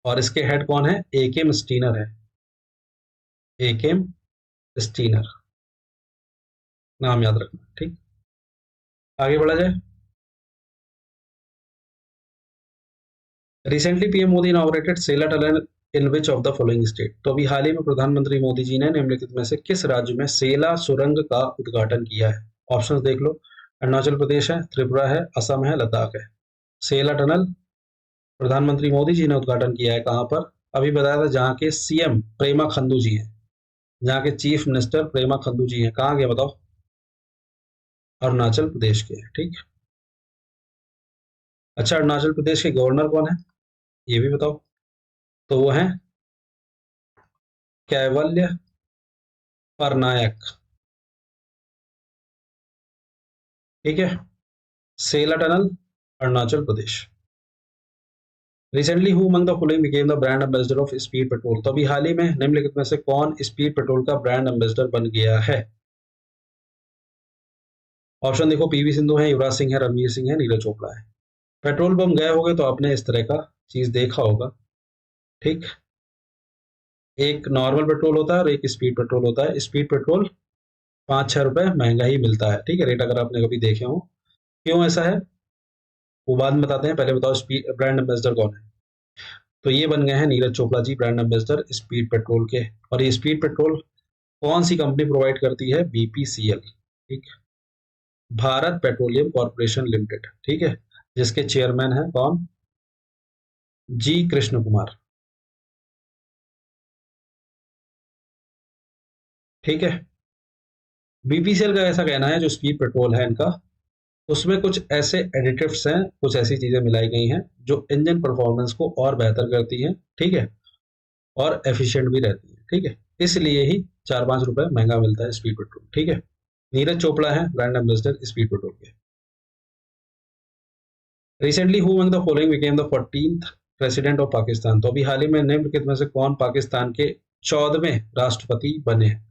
[SPEAKER 1] और इसके हेड कौन है? एकेम स्टीनर है, एकेम स्टीनर, नाम याद रखना। ठीक, आगे बढ़ा जाए। Recently PM Modi inaugurated Sela tunnel in which of the following state. तो अभी हाल ही में प्रधानमंत्री मोदी जी ने निम्नलिखित में से किस राज्य में सेला सुरंग का उद्घाटन किया है? ऑप्शंस देख लो, अरुणाचल प्रदेश है, त्रिपुरा है, असम है, लद्दाख है। सेला टनल प्रधानमंत्री मोदी जी ने उद्घाटन किया है कहाँ पर? अभी बताया था, जहाँ के सीएम प्रेमा खंडू जी हैं, जहाँ के चीफ मिनिस्टर प्रेमा खंडू जी हैं, कहाँ गए बताओ? अरुणाचल प्रदेश के। ठीक, अच्छा, अरुणाचल प्रदेश के गवर्नर कौन है ये भी बताओ? तो वो है कैवल्य पटनायक। ठीक है, Sela tunnel, Arunachal Pradesh. Recently who among the following became the brand ambassador of Speed petrol. तो अभी हाल ही में निम्नलिखित में से कौन स्पीड पेट्रोल का ब्रांड एम्बेसडर बन गया है? ऑप्शन देखो, पीवी सिंधु है, युवराज सिंह है, रणवीर सिंह है, नीरज चोपड़ा है। पेट्रोल पंप गए होगे तो आपने इस तरह का चीज देखा होगा। ठीक, एक नॉर्मल पेट्रोल होता है और एक स्पीड पेट्रोल होता है। स्पीड पेट्रोल 5-6 रुपए महंगा ही मिलता है। ठीक है, रेट अगर आपने कभी देखे हो। क्यों ऐसा है वो बाद में बताते हैं, पहले बताओ स्पीड ब्रांड एम्बेसडर कौन है? तो ये बन गए हैं Neeraj Chopra ji, brand ambassador speed petrol के। और ये स्पीड पेट्रोल कौन सी कंपनी प्रोवाइड करती है? बीपीसीएल। ठीक, भारत पेट्रोलियम कॉर्पोरेशन लिमिटेड। ठीक है, जिसके चेयरमैन है कौन? जी कृष्ण कुमार। ठीक है, बीपीसीएल का ऐसा कहना है जो स्पीड पेट्रोल है इनका, उसमें कुछ ऐसे एडिटिव्स हैं, कुछ ऐसी चीजें मिलाई गई हैं जो इंजन परफॉर्मेंस को और बेहतर करती हैं। ठीक है, और एफिशिएंट भी रहती है। ठीक है, इसलिए ही 4-5 रुपए महंगा मिलता है स्पीड पेट्रोल। ठीक है, नीरज चोपड़ा है ब्रांड एम्बेसडर स्पीड पेट्रोल के। Recently who among the following became the 14th president of Pakistan. तो अभी हाल ही में निम्नलिखित में से कौन पाकिस्तान के 14वें राष्ट्रपति बने हैं?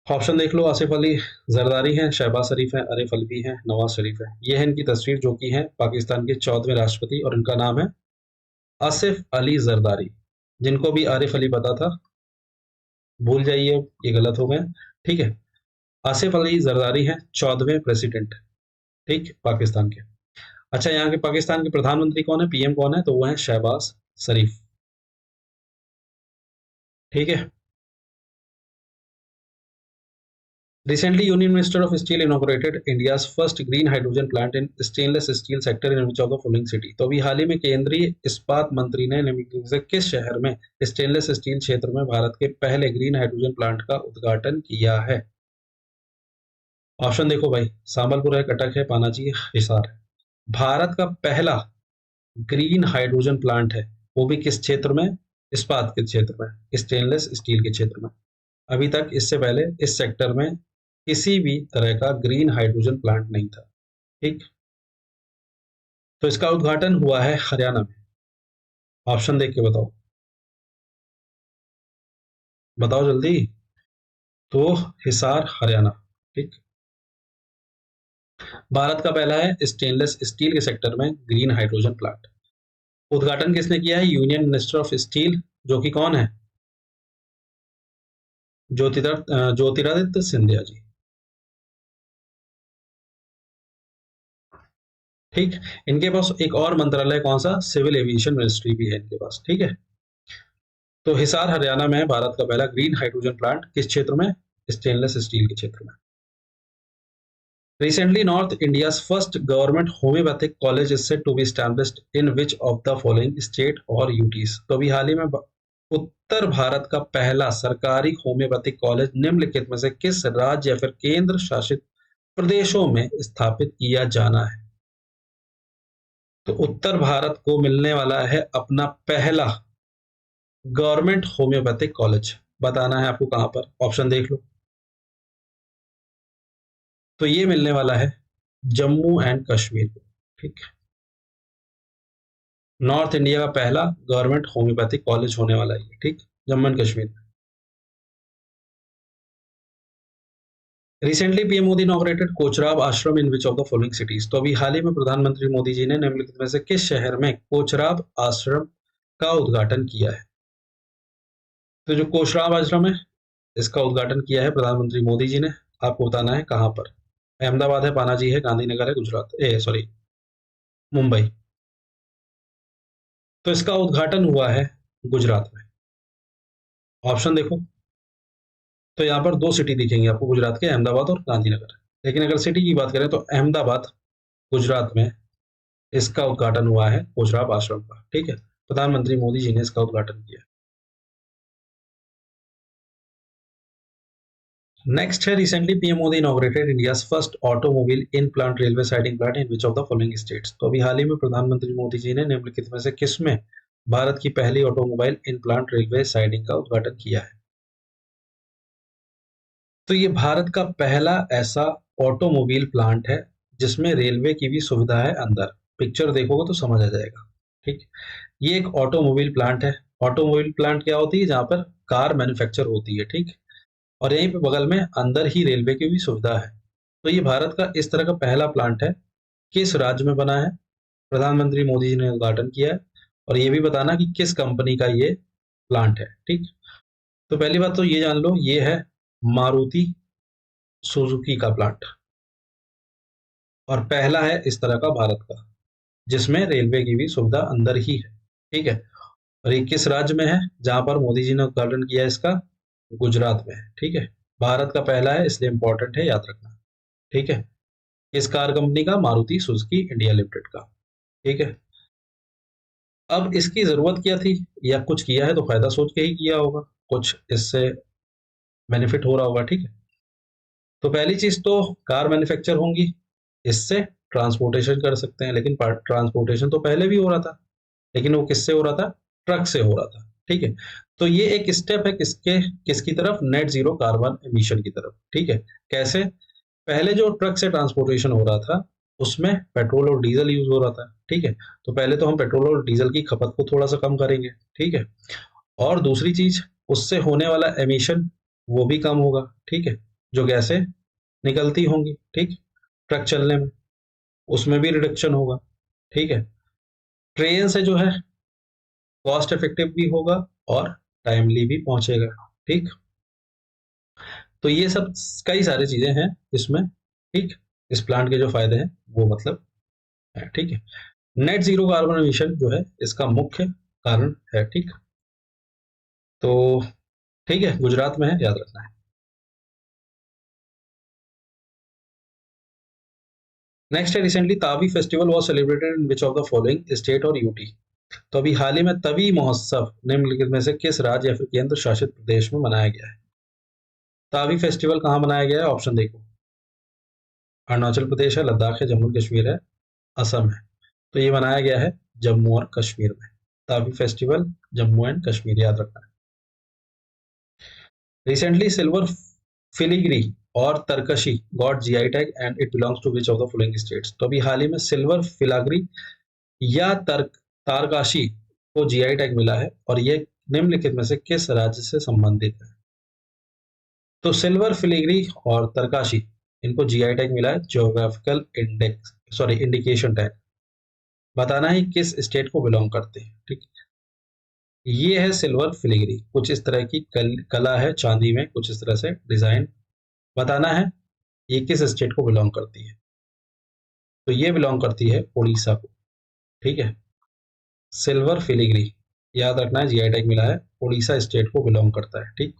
[SPEAKER 1] ऑप्शन देख लो, आसिफ अली जरदारी हैं, शहबाज शरीफ हैं, आरिफ अलवी हैं, नवाज शरीफ है। ये है इनकी तस्वीर जो कि है पाकिस्तान के 14वें राष्ट्रपति, और इनका नाम है आसिफ अली जरदारी। जिनको भी आरिफ अली पता था भूल जाइए, ये गलत हो गए। ठीक है। आसिफ अली जरदारी हैं 14वें प्रेसिडेंट, ठीक, पाकिस्तान के। अच्छा, यहाँ के पाकिस्तान के प्रधानमंत्री कौन है, पीएम कौन है, तो वो है शहबाज शरीफ। ठीक है। Recently, Union Minister of Steel inaugurated India's first green hydrogen plant in stainless steel sector in which of the following city? तो अभी हाल ही में केंद्रीय इस्पात मंत्री ने निम्नलिखित से किस शहर में स्टेनलेस स्टील क्षेत्र में भारत के पहले ग्रीन हाइड्रोजन प्लांट का उद्घाटन किया है? ऑप्शन देखो भाई, संबलपुर है, कटक है, पानाजी है, हिसार है। भारत का पहला ग्रीन हाइड्रोजन प्लांट है, वो भी किस क्षेत्र में? इस्पात के क्षेत्र में, स्टेनलेस स्टील के क्षेत्र में। अभी तक इससे पहले इस सेक्टर में किसी भी तरह का ग्रीन हाइड्रोजन प्लांट नहीं था। ठीक, तो इसका उद्घाटन हुआ है हरियाणा में। ऑप्शन देख के बताओ, बताओ जल्दी। तो हिसार, हरियाणा। ठीक, भारत का पहला है स्टेनलेस स्टील के सेक्टर में ग्रीन हाइड्रोजन प्लांट। उद्घाटन किसने किया है? यूनियन मिनिस्टर ऑफ स्टील, जो कि कौन है? ज्योतिरादित्य सिंधिया जी। ठीक, इनके पास एक और मंत्रालय कौन सा? सिविल एविएशन मिनिस्ट्री भी है इनके पास। ठीक है। तो हिसार हरियाणा में भारत का पहला ग्रीन हाइड्रोजन प्लांट किस क्षेत्र में? स्टेनलेस स्टील के क्षेत्र में। Recently, North India's first government homeopathic college is said to be established in which of the following state or UTs? तो अभी हाल ही में उत्तर भारत का पहला सरकारी होम्योपैथिक कॉलेज निम्नलिखित में से किस राज्य या फिर केंद्र शासित प्रदेशों में स्थापित किया जाना है? तो उत्तर भारत को मिलने वाला है अपना पहला गवर्नमेंट होम्योपैथिक कॉलेज। बताना है आपको कहां पर, ऑप्शन देख लो। तो ये मिलने वाला है जम्मू एंड कश्मीर को। ठीक, नॉर्थ इंडिया का पहला गवर्नमेंट होम्योपैथिक कॉलेज होने वाला है। ठीक, जम्मू एंड कश्मीर में। Recently PM Modi inaugurated Kochrab Ashram in which of the following cities? तो अभी हाल ही में प्रधानमंत्री मोदी जी ने निम्नलिखित में से किस शहर में कोचराब आश्रम का उद्घाटन किया है? तो जो कोचराब आश्रम है, इसका उद्घाटन किया है प्रधानमंत्री मोदी जी ने। आपको बताना है कहां पर। अहमदाबाद है, पानाजी है, गांधीनगर है, गुजरात सॉरी मुंबई। तो इसका उद्घाटन हुआ है गुजरात में। ऑप्शन देखो, तो यहाँ पर दो सिटी दिखेंगी आपको गुजरात के, अहमदाबाद और गांधीनगर। लेकिन अगर सिटी की बात करें तो अहमदाबाद गुजरात में इसका उद्घाटन हुआ है कोचराब आश्रम का। ठीक है, प्रधानमंत्री मोदी जी ने इसका उद्घाटन किया। नेक्स्ट है, recently PM Modi inaugurated India's first automobile in plant railway siding plant in which of the following states? तो अभी हाल ही में प्रधानमंत्री मोदी जी ने निम्नलिखित में से किसमें भारत की पहली automobile in plant railway siding का उद्घाटन किया है? तो ये भारत का पहला ऐसा ऑटोमोबाइल प्लांट है जिसमें रेलवे की भी सुविधा है अंदर। पिक्चर देखोगे तो समझ आ जाएगा। ठीक, ये एक ऑटोमोबाइल प्लांट है। ऑटोमोबाइल प्लांट क्या होती है? जहां पर कार मैन्युफैक्चर होती है। ठीक, और यहीं पे बगल में अंदर ही रेलवे की भी सुविधा है। तो ये भारत का इस तरह का पहला प्लांट है। किस राज्य में बना है? प्रधानमंत्री मोदी जी ने उद्घाटन किया है। और ये भी बताना कि किस कंपनी का ये प्लांट है। ठीक, तो पहली बात तो ये जान लो, ये है मारुति सुजुकी का प्लांट, और पहला है इस तरह का भारत का जिसमें रेलवे की भी सुविधा अंदर ही है। ठीक है, और ये किस राज्य में है जहां पर मोदी जी ने उद्घाटन किया है इसका? गुजरात में है। ठीक है, भारत का पहला है इसलिए इंपॉर्टेंट है, याद रखना। ठीक है, इस कार कंपनी का? मारुति सुजुकी इंडिया लिमिटेड का। ठीक है, अब इसकी जरूरत क्या थी या कुछ किया है तो फायदा सोच के ही किया होगा, कुछ इससे बेनिफिट हो रहा होगा। ठीक है, तो पहली चीज तो कार मैन्युफैक्चर होंगी, इससे ट्रांसपोर्टेशन कर सकते हैं। लेकिन ट्रांसपोर्टेशन तो पहले भी हो रहा था, लेकिन वो किससे हो रहा था? ट्रक से हो रहा था। ठीक है, तो ये एक स्टेप है किसकी तरफ? नेट जीरो कार्बन एमिशन की तरफ। ठीक है, कैसे? पहले जो ट्रक से ट्रांसपोर्टेशन हो रहा था उसमें पेट्रोल और डीजल यूज हो रहा था। ठीक है, तो पहले तो हम पेट्रोल और डीजल की खपत को थोड़ा सा कम करेंगे। ठीक है, और दूसरी चीज, उससे होने वाला एमिशन वो भी कम होगा। ठीक है, जो गैसें निकलती होंगी, ठीक, ट्रक चलने में, उसमें भी रिडक्शन होगा। ठीक है, ट्रेन से जो है कॉस्ट इफेक्टिव भी होगा और टाइमली भी पहुंचेगा। ठीक, तो ये सब कई सारी चीजें हैं इसमें, ठीक। इस प्लांट के जो फायदे हैं वो मतलब है, ठीक है। नेट जीरो कार्बन एमिशन जो है इसका मुख्य कारण है, ठीक। तो ठीक है, गुजरात में है, याद रखना है। नेक्स्ट है, recently Tawi festival was celebrated in which of the following state और यूटी। तो अभी हाल ही में तवी महोत्सव निम्नलिखित में से किस राज्य या फिर केंद्र शासित प्रदेश में मनाया गया है? तावी फेस्टिवल कहाँ मनाया गया है? ऑप्शन देखो, अरुणाचल प्रदेश है, लद्दाख है, जम्मू कश्मीर है, असम है। तो ये मनाया गया है जम्मू और कश्मीर में। तावी फेस्टिवल जम्मू एंड कश्मीर, याद रखना है। रिसेंटली सिल्वर फिलिग्री और Tarkashi got GI tag and it belongs to which of the following states. तो अभी हाल ही में सिल्वर फिलाग्री या तारकाशी को जीआई टैग मिला है और ये निम्नलिखित में से किस राज्य से संबंधित है? तो सिल्वर फिलिग्री और तरकाशी, इनको जीआई टैग मिला है, geographical index sorry indication tag. बताना है किस स्टेट को बिलोंग करते हैं, ठीक। ये है सिल्वर फिलिग्री, कुछ इस तरह की कला है चांदी में, कुछ इस तरह से डिजाइन। बताना है ये किस स्टेट को बिलोंग करती है। तो ये बिलोंग करती है उड़ीसा को, ठीक है। सिल्वर फिलिग्री, याद रखना है, जीआई टैग मिला है, उड़ीसा स्टेट को बिलोंग करता है, ठीक।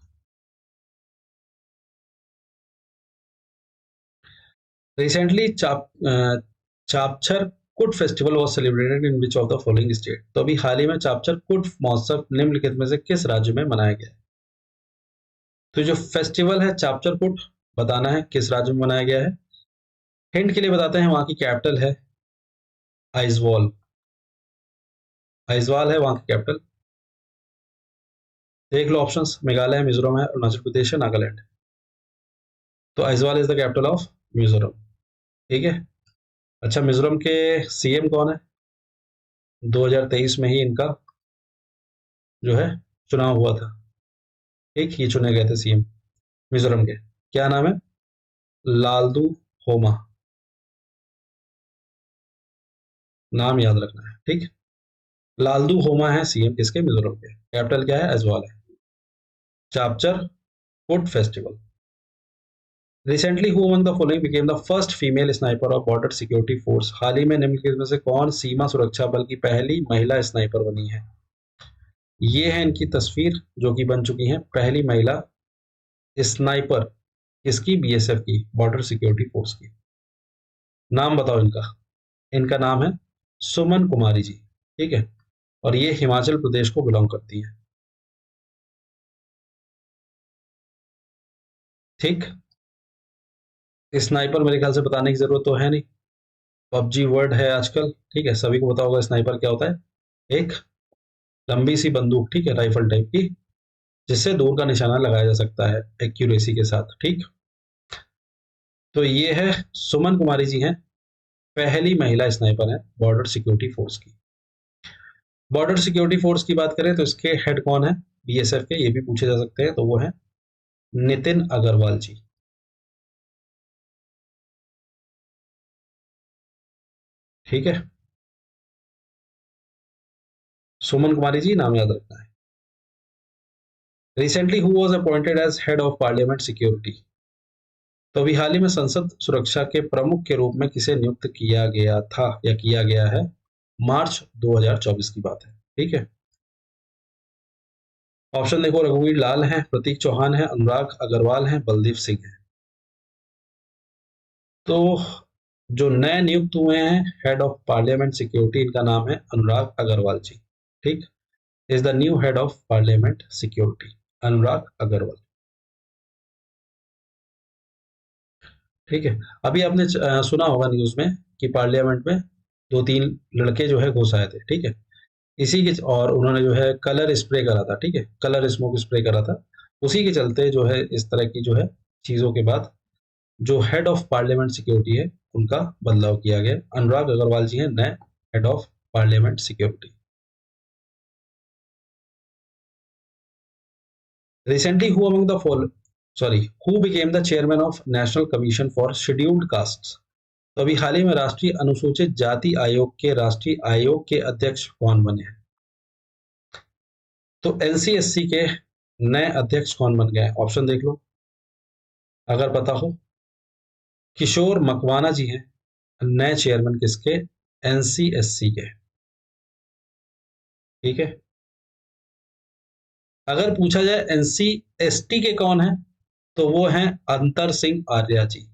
[SPEAKER 1] रिसेंटली चापछर कुट festival was celebrated in which of the following state. तो अभी हाल ही में चापछर कुट महोत्सव निम्नलिखित में से किस राज्य में मनाया गया है? तो जो फेस्टिवल है चापचर कुट, बताना है किस राज्य में मनाया गया है। हिंट के लिए बताते हैं, वहां की कैपिटल है आइजवाल। आइजवाल है वहां की कैपिटल। देख लो ऑप्शंस, मेघालय, मिजोरम है, अरुणाचल प्रदेश है, नागालैंड। तो Aizawl is the capital of Mizoram, ठीक है। अच्छा, मिजोरम के सीएम कौन है? 2023 में ही इनका जो है चुनाव हुआ था, ठीक। ये चुने गए थे सीएम मिजोरम के। क्या नाम है? लालदू होमा, नाम याद रखना है, ठीक। लालदू होमा है सीएम किसके? मिजोरम के। कैपिटल क्या है? आइजवाल है। Chapchar Kut festival. Recently who among the following became the first female sniper of Border Security Force. हाल ही में निम्नलिखित में से कौन सीमा सुरक्षा बल की पहली महिला स्नाइपर बनी है? ये है इनकी तस्वीर जो कि बन चुकी है पहली महिला स्नाइपर किसकी? बीएसएफ की, बॉर्डर सिक्योरिटी फोर्स की। नाम बताओ इनका। इनका नाम है सुमन कुमारी जी, ठीक है। और ये हिमाचल प्रदेश को बिलोंग करती है, ठीक। स्नाइपर मेरे ख्याल से बताने की जरूरत तो है नहीं, पबजी वर्ड है आजकल, ठीक है, सभी को पता होगा स्नाइपर क्या होता है। एक लंबी सी बंदूक, ठीक है, राइफल टाइप की, जिससे दूर का निशाना लगाया जा सकता है एक्यूरेसी के साथ, ठीक। तो ये है सुमन कुमारी जी हैं, पहली महिला स्नाइपर है बॉर्डर सिक्योरिटी फोर्स की। बॉर्डर सिक्योरिटी फोर्स की बात करें तो इसके हेड कौन है बीएसएफ के, ये भी पूछे जा सकते हैं, तो वो है नितिन अग्रवाल जी, ठीक है। सुमन कुमारी जी नाम याद रखना है। Recently who was appointed as head of parliament security. तो अभी हाल ही में संसद सुरक्षा के प्रमुख के रूप में किसे नियुक्त किया गया था या किया गया है? मार्च 2024 की बात है, ठीक है। ऑप्शन देखो, रघुवीर लाल है, प्रतीक चौहान है, अनुराग अग्रवाल है, बलदीप सिंह है। तो जो नए नियुक्त हुए हैं हेड ऑफ पार्लियामेंट सिक्योरिटी, इनका नाम है अनुराग अग्रवाल जी, ठीक। Is the new head of parliament security, Anurag Agarwal, ठीक है। अभी आपने सुना होगा न्यूज में कि पार्लियामेंट में दो तीन लड़के जो है घुस आए थे, ठीक है। इसी के और उन्होंने जो है कलर स्प्रे करा था, ठीक है, कलर स्मोक स्प्रे करा था। उसी के चलते जो है इस तरह की जो है चीजों के बाद जो हेड ऑफ पार्लियामेंट सिक्योरिटी है उनका बदलाव किया गया। अनुराग अग्रवाल जी हैं नए head of parliament security. Recently who among the follow sorry who became the chairman of national commission for scheduled caste. तो अभी हाल ही में राष्ट्रीय अनुसूचित जाति आयोग के राष्ट्रीय आयोग के अध्यक्ष कौन बने हैं? तो एनसीएससी के नए अध्यक्ष कौन बन गए? ऑप्शन देख लो, अगर पता हो। किशोर मकवाना जी हैं नए चेयरमैन किसके, एनसीएससी के। ठीक है। अगर पूछा जाए एनसीएसटी के कौन है, तो वो हैं अंतर सिंह आर्या जी।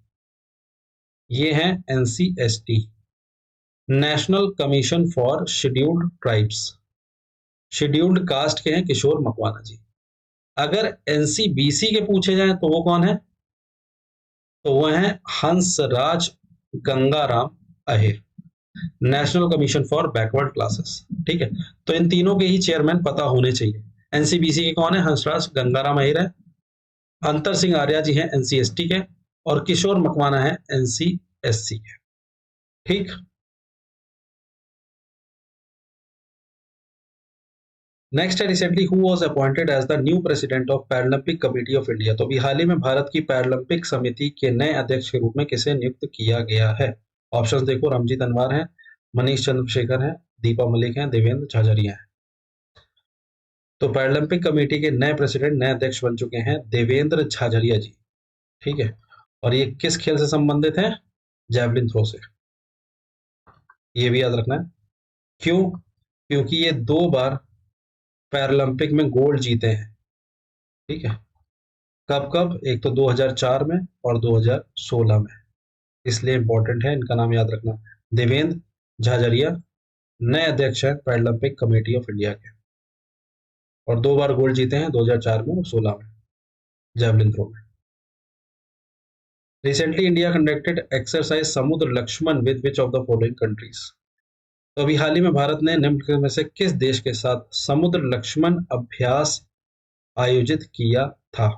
[SPEAKER 1] ये हैं ancestry, national commission for scheduled tribes. Scheduled caste के हैं किशोर मकवाना जी। अगर एनसीबीसी के पूछे जाएं तो वो कौन है, तो वो हैं Hansraj Gangaram Ahir, national commission for backward classes. ठीक है। तो इन तीनों के ही चेयरमैन पता होने चाहिए। एनसीबीसी के कौन है, हंसराज गंगाराम अहिर है। अंतर सिंह आर्या जी हैं एनसीएसटी के। और किशोर मकवाना है एनसीएससी के। ठीक। नेक्स्ट है, recently who was appointed as the new president of paralympic committee of India. तो अभी हाल ही में भारत की पैरालंपिक समिति के नए अध्यक्ष के रूप में किसे नियुक्त किया गया है। ऑप्शंस देखो, रमजीत अनवर हैं, मनीष चंद्रशेखर हैं, दीपा मलिक हैं, देवेंद्र झाझरिया हैं। तो पैरालंपिक कमेटी के नए प्रेसिडेंट, नए अध्यक्ष बन चुके हैं देवेंद्र झाझरिया जी। ठीक है। और ये किस खेल से संबंधित है, जैवलिन थ्रो से। ये भी याद रखना है। क्यों, क्योंकि ये 2 बार पैरालंपिक में गोल्ड जीते हैं। ठीक है। कब कब, एक तो 2004 में और 2016 में, इसलिए इंपॉर्टेंट है, इनका नाम याद रखना। देवेंद्र झाझरिया नए अध्यक्ष हैं पैरालंपिक कमेटी ऑफ इंडिया के, और 2 बार गोल्ड जीते हैं, 2004 में और 16 में, जैवलिन थ्रो में। Recently India conducted exercise Samudra Laxman with which of the following countries. तो अभी हाल ही में भारत ने निम्नलिखित में से किस देश के साथ समुद्र लक्ष्मण अभ्यास आयोजित किया था।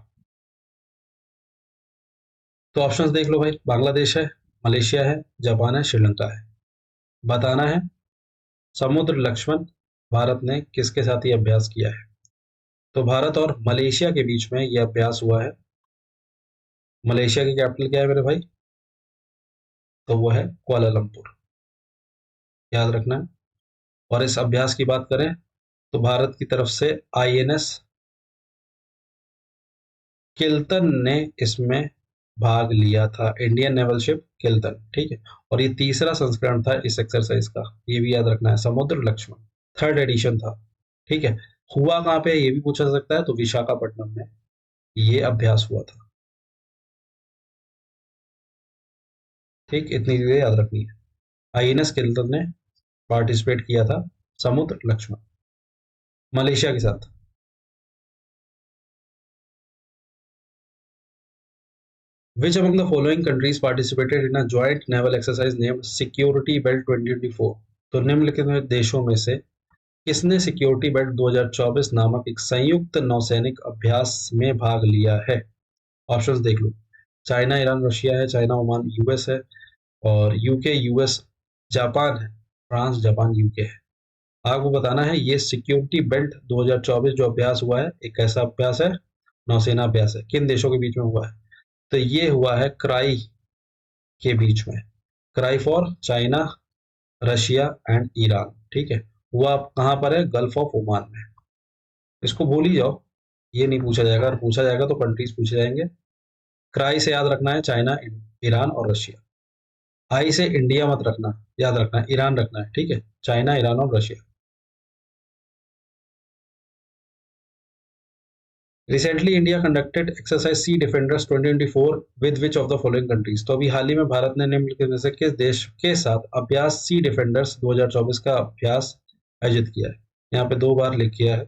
[SPEAKER 1] तो ऑप्शंस देख लो भाई, बांग्लादेश है, मलेशिया है, जापान है, श्रीलंका है। बताना है समुद्र लक्ष्मण भारत ने किसके साथ ये अभ्यास किया है। तो भारत और मलेशिया के बीच में यह अभ्यास हुआ है। मलेशिया की कैपिटल क्या है मेरे भाई, तो वो है कुआलालंपुर। याद रखना है। और इस अभ्यास की बात करें तो भारत की तरफ से आईएनएस किल्तन ने इसमें भाग लिया था, इंडियन नेवल शिप किल्तन। ठीक है। और ये तीसरा संस्करण था इस एक्सरसाइज का, ये भी याद रखना है, समुद्र लक्ष्मण 3rd एडिशन था। ठीक है। हुआ कहाँ पे, ये भी पूछा जा सकता है, तो विशाखापट्टनम में ये अभ्यास हुआ था। ठीक, इतनी चीजें याद रखनी है। आईएनएस किल्तन ने पार्टिसिपेट किया था समुद्र लक्ष्मण, मलेशिया के साथ। Which among the following countries participated in a joint naval exercise named Security Belt 2024? तो निम्नलिखित में देशों में से किसने सिक्योरिटी बेल्ट 2024 नामक एक संयुक्त नौसैनिक अभ्यास में भाग लिया है। ऑप्शंस देख लो, चाइना, ईरान, रशिया है, चाइना, ओमान, यूएस है, और यूके, यूएस, जापान है, फ्रांस, जापान, यूके है। आपको बताना है ये सिक्योरिटी बेल्ट 2024 जो अभ्यास हुआ है, एक ऐसा अभ्यास है, नौसेना अभ्यास है, किन देशों के बीच में हुआ है। तो ये हुआ है क्राई के बीच में, cry for China, Russia and Iran. ठीक है। हुआ कहाँ पर है, गल्फ ऑफ ओमान में। इसको भूल ही जाओ, ये नहीं पूछा जाएगा, अगर पूछा जाएगा तो कंट्रीज पूछे जाएंगे। क्राई से याद रखना है चाइना, ईरान और रशिया। आई से इंडिया मत रखना, याद रखना है ईरान रखना है। ठीक है, चाइना, ईरान और Russia. Recently India conducted exercise sea defenders 2024 with which of the following countries. तो अभी हाल ही में भारत ने निम्नलिखित में से किस देश के साथ अभ्यास सी डिफेंडर्स 2024 का अभ्यास आयोजित किया है। यहाँ पे 2 बार लिख किया है।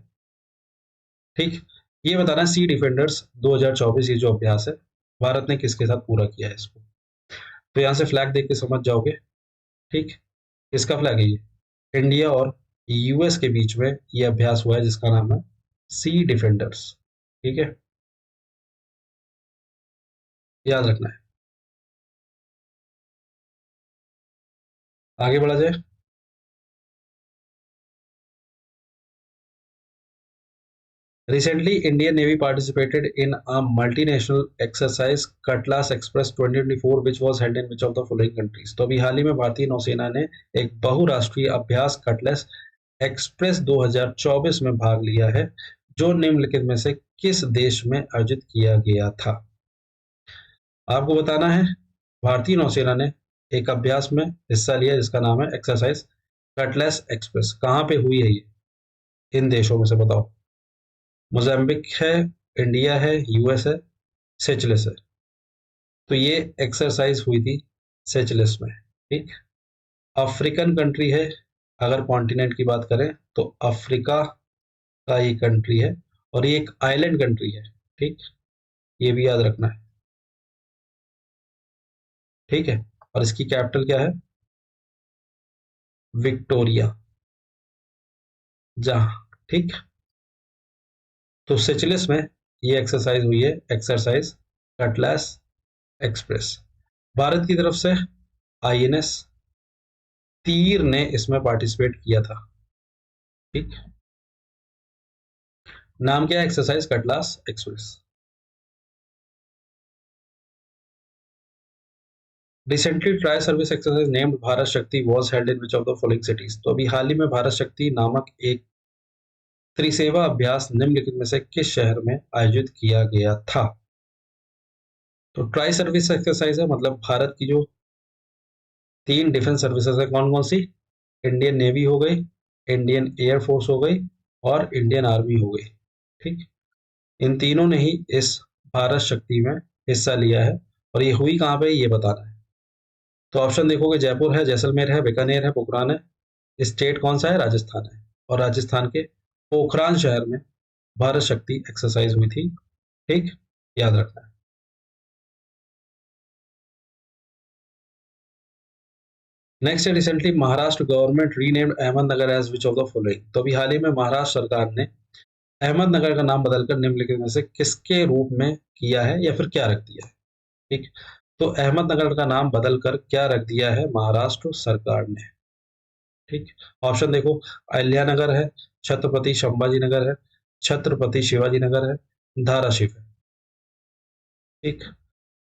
[SPEAKER 1] ठीक। ये बताना है सी डिफेंडर्स 2024 ये जो अभ्यास है, भारत ने किसके साथ पूरा किया है इसको। तो यहाँ से फ्लैग देख के समझ जाओगे। ठीक। किसका फ्लैग है ये, इंडिया और यूएस के बीच में ये अभ्यास हुआ है, जिसका नाम है सी डिफेंडर्स। ठीक है, याद रखना है। आगे बढ़ा जाए। Recently, Indian Navy participated in a multinational exercise Cutlass Express 2024 which was held in which of the following countries? तो अभी हाल ही में भारतीय नौसेना ने एक बहुराष्ट्रीय अभ्यास कटलेस एक्सप्रेस 2024 में भाग लिया है, जो निम्नलिखित में से किस देश में आयोजित किया गया था। आपको बताना है भारतीय नौसेना ने एक अभ्यास में हिस्सा लिया जिसका नाम है एक्सरसाइज कटलेस एक्सप्रेस। कहाँ पे हुई है ये, इन देशों में से बताओ। मोजाम्बिक है, इंडिया है, यूएस है, सेचेल्स है। तो ये एक्सरसाइज हुई थी सेचेल्स में। ठीक, अफ्रीकन कंट्री है, अगर कॉन्टिनेंट की बात करें तो अफ्रीका का ये कंट्री है, और ये एक आइलैंड कंट्री है। ठीक, ये भी याद रखना है। ठीक है, और इसकी कैपिटल क्या है, विक्टोरिया, जहाँ। ठीक, तो सेचेल्स में ये एक्सरसाइज हुई है, एक्सरसाइज कटलास एक्सप्रेस। भारत की तरफ से आईएनएस तीर ने इसमें पार्टिसिपेट किया था। ठीक, नाम क्या है, exercise Cutlass Express. Recently tri service exercise named Bharat Shakti was held in which of the following cities. तो अभी हाल ही में भारत शक्ति नामक एक त्रिसेवा अभ्यास निम्नलिखित में से किस शहर में आयोजित किया गया था। तो ट्राई सर्विस एक्सरसाइज है, मतलब भारत की जो तीन डिफेंस सर्विसेज है कौन कौन सी, इंडियन नेवी हो गई, इंडियन एयरफोर्स हो गई, और इंडियन आर्मी हो गई। ठीक, इन तीनों ने ही इस भारत शक्ति में हिस्सा लिया है, और ये हुई कहाँ पे ये बताना है। तो ऑप्शन देखोगे, जयपुर है, जैसलमेर है, बीकानेर है, पोखरान है। स्टेट कौन सा है, राजस्थान है, और राजस्थान के पोखरान शहर में भारत शक्ति एक्सरसाइज हुई थी। ठीक, याद रखना है। नेक्स्ट है, recently Maharashtra government renamed Ahmednagar as which of the following. तो अभी हाल ही में महाराष्ट्र सरकार ने अहमदनगर का नाम बदलकर निम्नलिखित में से किसके रूप में किया है, या फिर क्या रख दिया है। ठीक, तो अहमदनगर का नाम बदलकर क्या रख दिया है महाराष्ट्र सरकार ने। ठीक, ऑप्शन देखो, अहिल्यानगर है, छत्रपति संभाजी नगर है, छत्रपति शिवाजी नगर है, धाराशिव है। ठीक,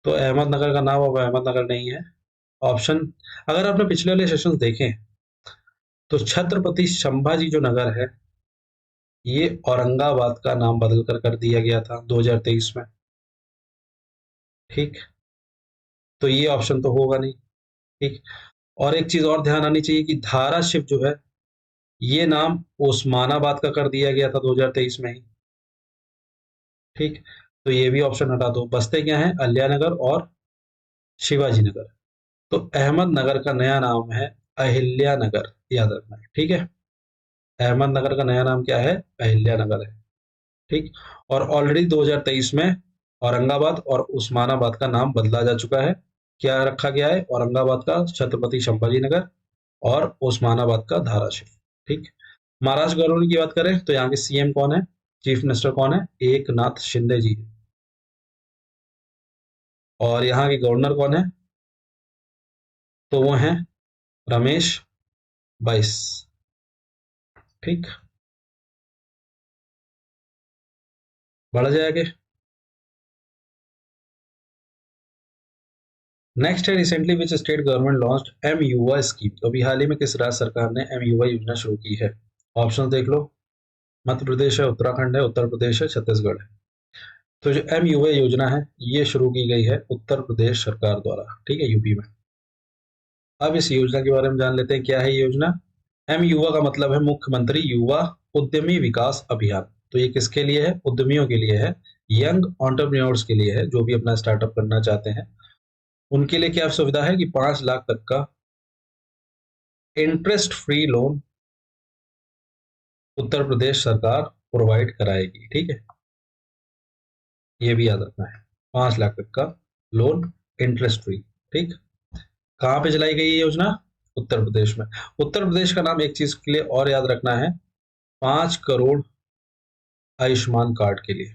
[SPEAKER 1] तो अहमदनगर का नाम अब अहमदनगर नहीं है। ऑप्शन, अगर आपने पिछले वाले सेशन देखें तो छत्रपति संभाजी जो नगर है ये औरंगाबाद का नाम बदल कर दिया गया था 2023 में। ठीक, तो ये ऑप्शन तो होगा नहीं। ठीक, और एक चीज और ध्यान आनी चाहिए कि धाराशिव जो है ये नाम उस्मानाबाद का कर दिया गया था 2023 में ही। ठीक, तो ये भी ऑप्शन हटा दो, बचते क्या है, अहिल्यानगर और शिवाजी नगर। तो अहमदनगर का नया नाम है अहिल्यानगर, याद रखना है। ठीक है, अहमदनगर का नया नाम क्या है, अहिल्यानगर है। ठीक, और ऑलरेडी 2023 में औरंगाबाद और उस्मानाबाद का नाम बदला जा चुका है। क्या रखा गया है, औरंगाबाद का छत्रपति संभाजी नगर और उस्मानाबाद का धाराशिव। ठीक, महाराष्ट्र गवर्नमेंट की बात करें तो यहाँ के सीएम कौन है, चीफ मिनिस्टर कौन है, एक नाथ शिंदे जी। और यहाँ के गवर्नर कौन है, तो वो हैं रमेश बाइस। ठीक, बढ़ जाएगा। नेक्स्ट है, recently which state government launched M Yuva scheme. तो अभी हाल ही में किस राज्य सरकार ने एम युवा योजना शुरू की है। ऑप्शन देख लो, मध्य प्रदेश है, उत्तराखंड है, उत्तर प्रदेश है, छत्तीसगढ़ है। तो जो एम युवा योजना है ये शुरू की गई है उत्तर प्रदेश सरकार द्वारा। ठीक है, यूपी में। अब इस योजना के बारे में जान लेते हैं, क्या है ये योजना। एम युवा का मतलब है मुख्यमंत्री युवा उद्यमी विकास अभियान। तो ये किसके लिए है, उद्यमियों के लिए है, यंग एंटरप्रेन्योर्स के लिए है, जो भी अपना स्टार्टअप करना चाहते हैं उनके लिए। क्या सुविधा है कि 5 लाख तक का interest free loan Uttar Pradesh सरकार प्रोवाइड कराएगी। ठीक है, ये भी याद रखना है, 5 लाख तक का लोन इंटरेस्ट फ्री। ठीक, कहाँ पे चलाई गई ये योजना, उत्तर प्रदेश में। उत्तर प्रदेश का नाम एक चीज के लिए और याद रखना है, 5 करोड़ आयुष्मान कार्ड के लिए।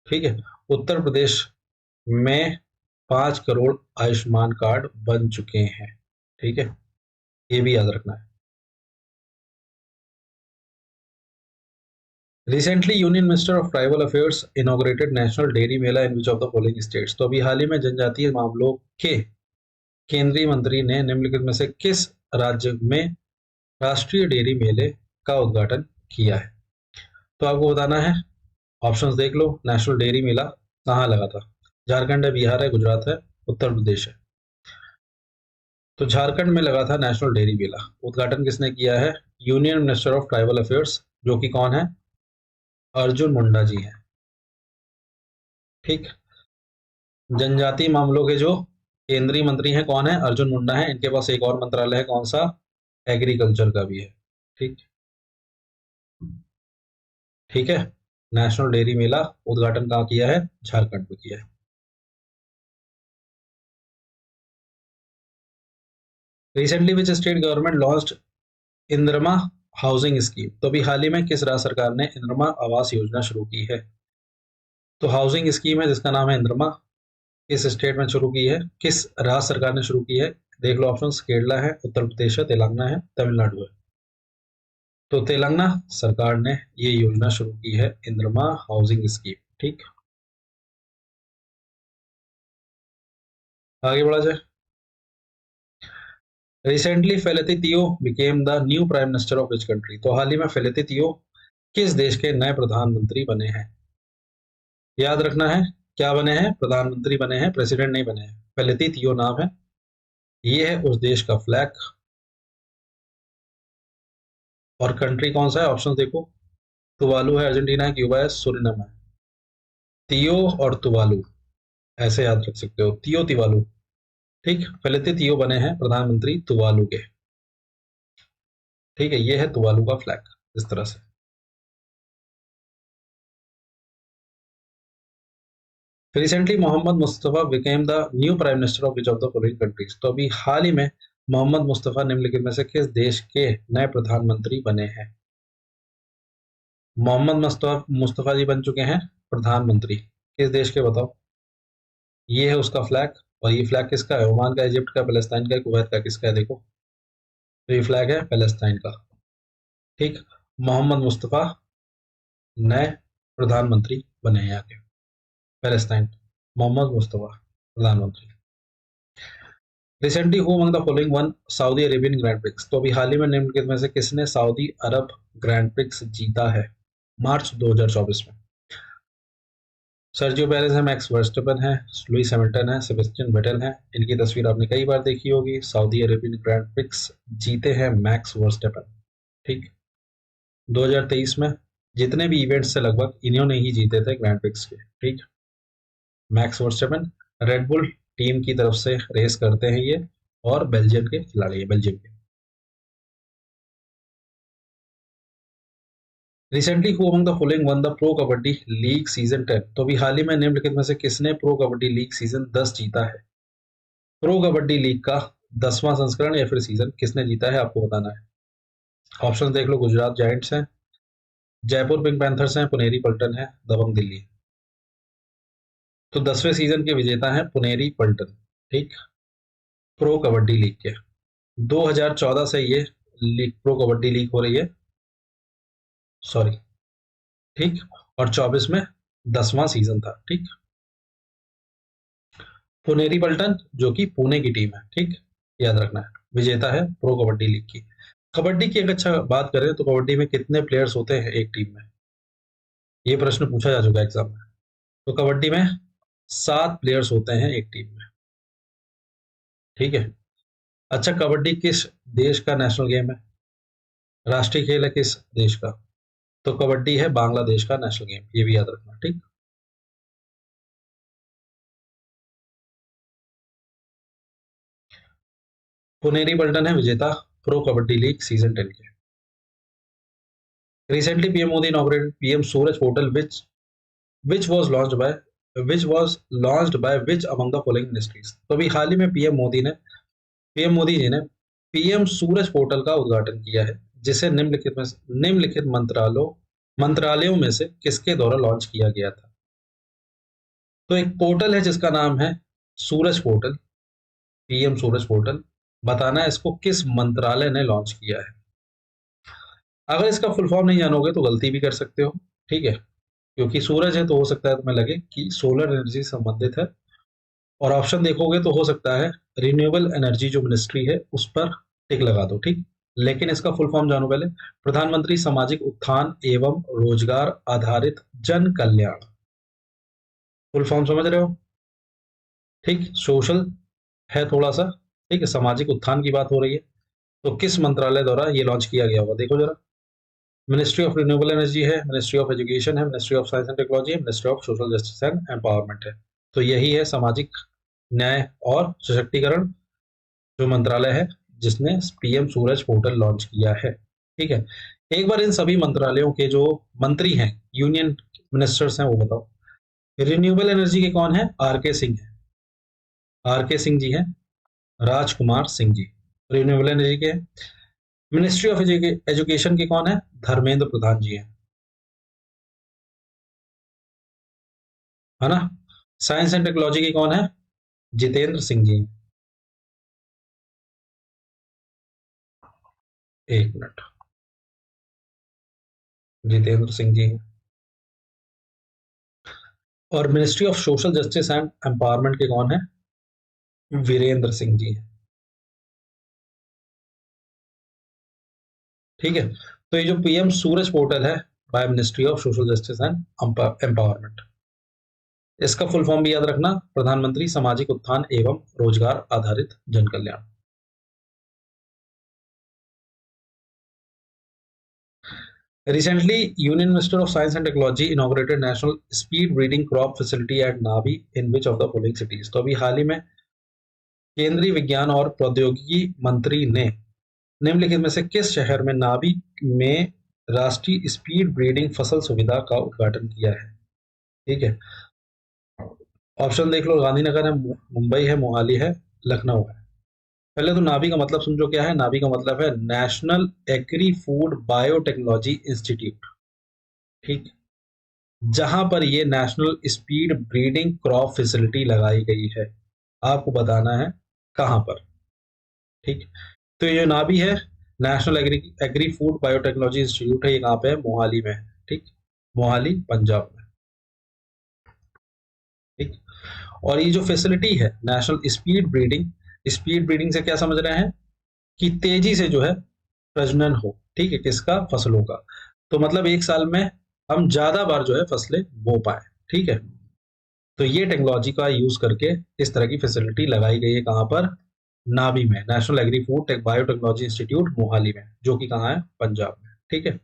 [SPEAKER 1] ठीक है, उत्तर प्रदेश में 5 करोड़ आयुष्मान कार्ड बन चुके हैं। ठीक है, ये भी याद रखना है। Recently union minister of tribal affairs inaugurated national dairy Mela in which of the following states. तो अभी हाल ही में जनजातीय मामलों के केंद्रीय मंत्री ने निम्नलिखित में से किस राज्य में राष्ट्रीय डेयरी मेले का उद्घाटन किया है। तो आपको बताना है, ऑप्शंस देख लो, नेशनल डेयरी मेला कहाँ लगा था। झारखंड है, बिहार है, गुजरात है, उत्तर प्रदेश है। तो झारखंड में लगा था नेशनल डेयरी मेला। उद्घाटन किसने किया है? Union minister of tribal affairs, जो कि कौन है? अर्जुन मुंडा जी हैं। ठीक। जनजातीय मामलों के जो केंद्रीय मंत्री हैं कौन है? अर्जुन मुंडा है। इनके पास एक और मंत्रालय है, कौन सा? एग्रीकल्चर का भी है। ठीक। ठीक है। नेशनल डेयरी मेला उद्घाटन कहाँ किया है? झारखंड में किया है। Recently which state government launched Indiramma housing scheme? तो अभी हाल ही में किस राज्य सरकार ने इंद्रमा आवास योजना शुरू की है? तो हाउसिंग स्कीम है जिसका नाम है इंद्रमा, किस स्टेट में शुरू की है, किस राज्य सरकार ने शुरू की है? देख लो ऑप्शंस, केरला है, उत्तर प्रदेश है, तेलंगाना है, तमिलनाडु है। तो तेलंगाना सरकार ने ये योजना शुरू की है, इंद्रमा हाउसिंग स्कीम। ठीक। आगे बढ़ा जाए। Recently Feleti Teo became the new prime minister of which country? तो हाल ही में फेलिती तियो किस देश के नए प्रधानमंत्री बने हैं? याद रखना है, क्या बने हैं? प्रधानमंत्री बने हैं, प्रेसिडेंट नहीं बने हैं। फेलिती तियो नाम है। ये है उस देश का फ्लैग। और कंट्री कौन सा है? ऑप्शन देखो, तुवालू है, अर्जेंटीना है, क्यूबा है, सुरिनाम है। तियो और तुवालू, ऐसे याद रख सकते हो, तियो तिवालू। ठीक। फेलिती तियो बने हैं प्रधानमंत्री तुवालू के। ठीक है, ये है तुवालू का फ्लैग इस तरह से। Recently Mohammad Mustafa became the new prime minister of which of the following countries? तो अभी हाल ही में मोहम्मद मुस्तफा निम्नलिखित में से किस देश के नए प्रधानमंत्री बने हैं? मोहम्मद मुस्तफा मुस्तफा जी बन चुके हैं प्रधानमंत्री, किस देश के बताओ? ये है उसका फ्लैग। और ये फ्लैग किसका है? ओमान का, इजिप्ट का, पैलेस्टाइन का, कुवैत का, किसका है देखो? तो ये फ्लैग है पैलेस्टाइन का। ठीक। मोहम्मद मुस्तफा नए प्रधानमंत्री बने हैं यहाँ के, पैलेस्टाइन। मोहम्मद मुस्तफा प्रधानमंत्री। Recently who among the following one Saudi Arabian grand prix? तो अभी हाल ही में निम्नलिखित में से किसने सऊदी अरब ग्रैंड प्रिक्स जीता है मार्च 2024 में? सर्जियो पेरेज है, मैक्स वर्स्टपेन है, लुइस हैमिल्टन है, सेबेस्टियन वेटेल है। इनकी तस्वीर आपने कई बार देखी होगी। सऊदी अरेबियन ग्रैंड प्रिक्स जीते हैं मैक्स वर्स्टपेन। ठीक। 2023 में जितने भी इवेंट्स से लगभग इन्होंने ही जीते थे ग्रैंड प्रिक्स के। ठीक। मैक्स वर्स्टपेन रेडबुल टीम की तरफ से रेस करते हैं ये, और बेल्जियम के खिलाड़ी है, बेल्जियम के। Recently who among the following one the pro kabaddi league season 10? तो अभी हाल ही में निम्नलिखित में से किसने प्रो कबड्डी लीग सीजन 10 जीता है? प्रो कबड्डी लीग का 10वां संस्करण या फिर सीजन किसने जीता है, आपको बताना है। ऑप्शन देख लो, गुजरात जायंट्स हैं, जयपुर पिंक पैंथर्स हैं, पुनेरी पल्टन है, दबंग दिल्ली। तो 10वें सीजन के विजेता हैं पुनेरी पल्टन। ठीक। प्रो कबड्डी लीग के 2014 से ये लीग, प्रो कबड्डी लीग हो रही है, सॉरी। ठीक। और 24 में 10वां सीजन था। ठीक। पुनेरी पल्टन जो कि पुणे की टीम है। ठीक। याद रखना है, विजेता है प्रो कबड्डी लीग की। कबड्डी की अगर अच्छा बात करें तो कबड्डी में कितने प्लेयर्स होते हैं एक टीम में? ये प्रश्न पूछा जा चुका है एग्जाम में। तो कबड्डी में 7 प्लेयर्स होते हैं एक टीम में। ठीक है। अच्छा, कबड्डी किस देश का नेशनल गेम है? राष्ट्रीय खेल है किस देश का? तो कबड्डी है बांग्लादेश का नेशनल गेम, ये भी याद रखना। ठीक। पुनेरी पल्टन है विजेता प्रो कबड्डी लीग सीजन 10 के। Recently PM Modi inaugurated PM Suraj portal which was launched by which among the following ministries? तो अभी हाल ही में पीएम मोदी जी ने पीएम सूरज पोर्टल का उद्घाटन किया है, जिसे निम्नलिखित मंत्रालयों में से किसके द्वारा लॉन्च किया गया था? तो एक पोर्टल है जिसका नाम है सूरज पोर्टल, पीएम सूरज पोर्टल। बताना है इसको किस मंत्रालय ने लॉन्च किया है। अगर इसका फुल फॉर्म नहीं जानोगे तो गलती भी कर सकते हो। ठीक है, क्योंकि सूरज है तो हो सकता है तुम्हें लगे कि सोलर एनर्जी से संबंधित है, और ऑप्शन देखोगे तो हो सकता है रिन्यूएबल एनर्जी जो मिनिस्ट्री है उस पर टिक लगा दो। ठीक। लेकिन इसका फुल फॉर्म जानो पहले। प्रधानमंत्री सामाजिक उत्थान एवं रोजगार आधारित जन कल्याण। फुल फॉर्म समझ रहे हो? ठीक, सोशल है थोड़ा सा, ठीक है, सामाजिक उत्थान की बात हो रही है। तो किस मंत्रालय द्वारा ये लॉन्च किया गया होगा, देखो जरा। मिनिस्ट्री ऑफ रिन्यूएबल एनर्जी है, मिनिस्ट्री ऑफ एजुकेशन है, ministry of science and technology है, ministry of social justice and empowerment है। तो यही है सामाजिक न्याय और सशक्तिकरण जो मंत्रालय है, जिसने पीएम सूरज पोर्टल लॉन्च किया है। ठीक है, एक बार इन सभी मंत्रालयों के जो मंत्री हैं, यूनियन मिनिस्टर्स हैं, वो बताओ। रिन्यूएबल एनर्जी के कौन है? आर के सिंह है, आर के सिंह जी हैं, राजकुमार सिंह जी रिन्यूएबल एनर्जी के हैं। मिनिस्ट्री ऑफ एजुकेशन के कौन है? धर्मेंद्र प्रधान जी हैं, है ना। साइंस एंड टेक्नोलॉजी के कौन है? जितेंद्र सिंह जी हैं। एक मिनट, जितेंद्र सिंह जी हैं। और ministry of social justice and empowerment के कौन है? वीरेंद्र सिंह जी हैं। ठीक है, तो ये जो पीएम सूरज पोर्टल है by ministry of social justice and empowerment, इसका फुल फॉर्म भी याद रखना, प्रधानमंत्री सामाजिक उत्थान एवं रोजगार आधारित जन कल्याण। Recently, Union Minister of Science and Technology inaugurated National Speed Breeding Crop Facility at Navi in which of the following cities? तो अभी हाल ही में केंद्रीय विज्ञान और प्रौद्योगिकी मंत्री ने निम्नलिखित में से किस शहर में नावी में राष्ट्रीय स्पीड ब्रीडिंग फसल सुविधा का उद्घाटन किया है? ठीक है, ऑप्शन देख लो। गांधीनगर है, मुंबई है, मोहाली है, लखनऊ है। पहले तो नावी का मतलब समझो क्या है। नावी का मतलब है national agree food biotechnology institute. ठीक, जहां पर ये national speed breeding crop facility लगाई गई है, आपको बताना है कहां पर। ठीक, तो ये जो नाभी है, national agri agri food biotechnology institute है, ये कहाँ पे है? मोहाली में है। ठीक, मोहाली पंजाब में। ठीक, और ये जो फैसिलिटी है national speed breeding, speed breeding से क्या समझ रहे हैं? कि तेजी से जो है प्रजनन हो, ठीक है, किसका? फसलों का। तो मतलब एक साल में हम ज्यादा बार जो है फसलें बो पाए। ठीक है, तो ये टेक्नोलॉजी का यूज करके इस तरह की फैसिलिटी लगाई गई है। कहाँ पर? नावी में, national agree food biotechnology institute Mohali में, जो कि कहाँ है? पंजाब में। ठीक है,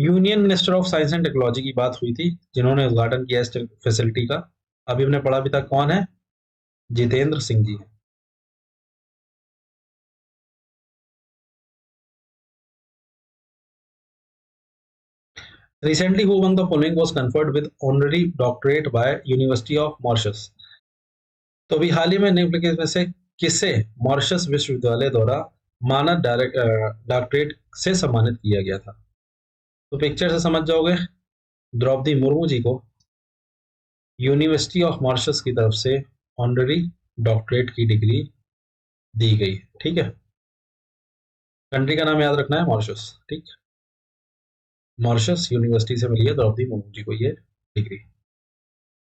[SPEAKER 1] union minister of science and technology की बात हुई थी, जिन्होंने उद्घाटन किया इस फैसिलिटी का। अभी हमने पढ़ा भी था, कौन है? Jitendra Singh ji. Recently, who among the following was conferred with honorary doctorate by University of Mauritius? तो अभी हाल ही में निम्नलिखित में से किसे मॉरिशस विश्वविद्यालय द्वारा मानद डॉक्टरेट से सम्मानित किया गया था? तो पिक्चर से समझ जाओगे। द्रौपदी मुर्मू जी को यूनिवर्सिटी ऑफ मॉरिशस की तरफ से ऑनररी डॉक्टरेट की डिग्री दी गई है। ठीक है, कंट्री का नाम याद रखना है, मॉरिशस। ठीक, मॉरिशस यूनिवर्सिटी से मिली है द्रौपदी मुर्मू जी को ये डिग्री।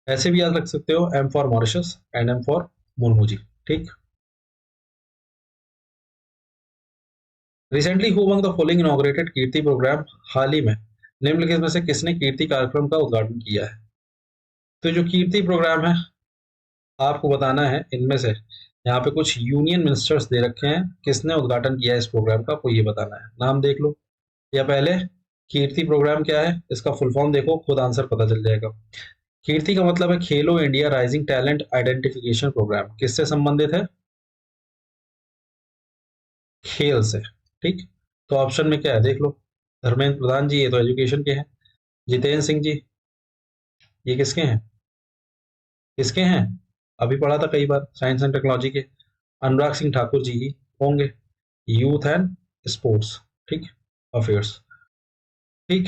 [SPEAKER 1] ऐसे भी याद रख सकते हो, M for Mauritius and M for Murmu ji. ठीक, recently who among the following inaugurated Kirti programme, हाल ही में निम्नलिखित में से किसने कीर्ति कार्यक्रम का उद्घाटन किया है? तो जो कीर्ति प्रोग्राम है, आपको बताना है इनमें से, यहाँ पे कुछ यूनियन मिनिस्टर्स दे रखे हैं, किसने उद्घाटन किया है इस प्रोग्राम का, आपको ये बताना है। नाम देख लो, या पहले कीर्ति प्रोग्राम क्या है, इसका फुल फॉर्म देखो, खुद आंसर पता चल जाएगा। कीर्ति का मतलब है Khelo India rising talent identification programme. किससे संबंधित है? खेल से। ठीक, तो ऑप्शन में क्या है देख लो। धर्मेंद्र प्रधान जी, ये तो एजुकेशन के हैं। जितेंद्र सिंह जी, ये किसके हैं? किसके हैं? अभी पढ़ा था कई बार, साइंस एंड टेक्नोलॉजी के। अनुराग सिंह ठाकुर जी ही होंगे, यूथ एंड स्पोर्ट्स, ठीक, अफेयर्स। ठीक,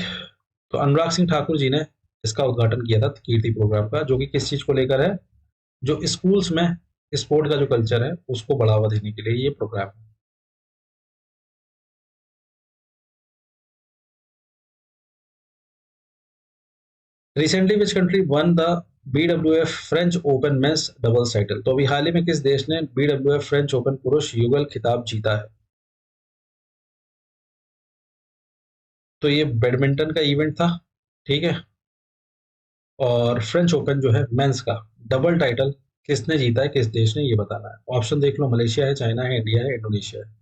[SPEAKER 1] तो अनुराग सिंह ठाकुर जी ने इसका उद्घाटन किया था कीर्ति प्रोग्राम का, जो कि किस चीज को लेकर है? जो स्कूल्स में स्पोर्ट का जो कल्चर है उसको बढ़ावा देने के लिए ये प्रोग्राम है। Recently which country one the BWF French Open men's doubles title? तो अभी हाल ही में किस देश ने BWF फ्रेंच ओपन पुरुष युगल खिताब जीता है? तो ये बैडमिंटन का इवेंट था। ठीक है, और फ्रेंच ओपन जो है मेंस का डबल टाइटल किसने जीता है, किस देश ने, ये बताना है। ऑप्शन देख लो, मलेशिया है, चाइना है, इंडिया है, इंडोनेशिया है।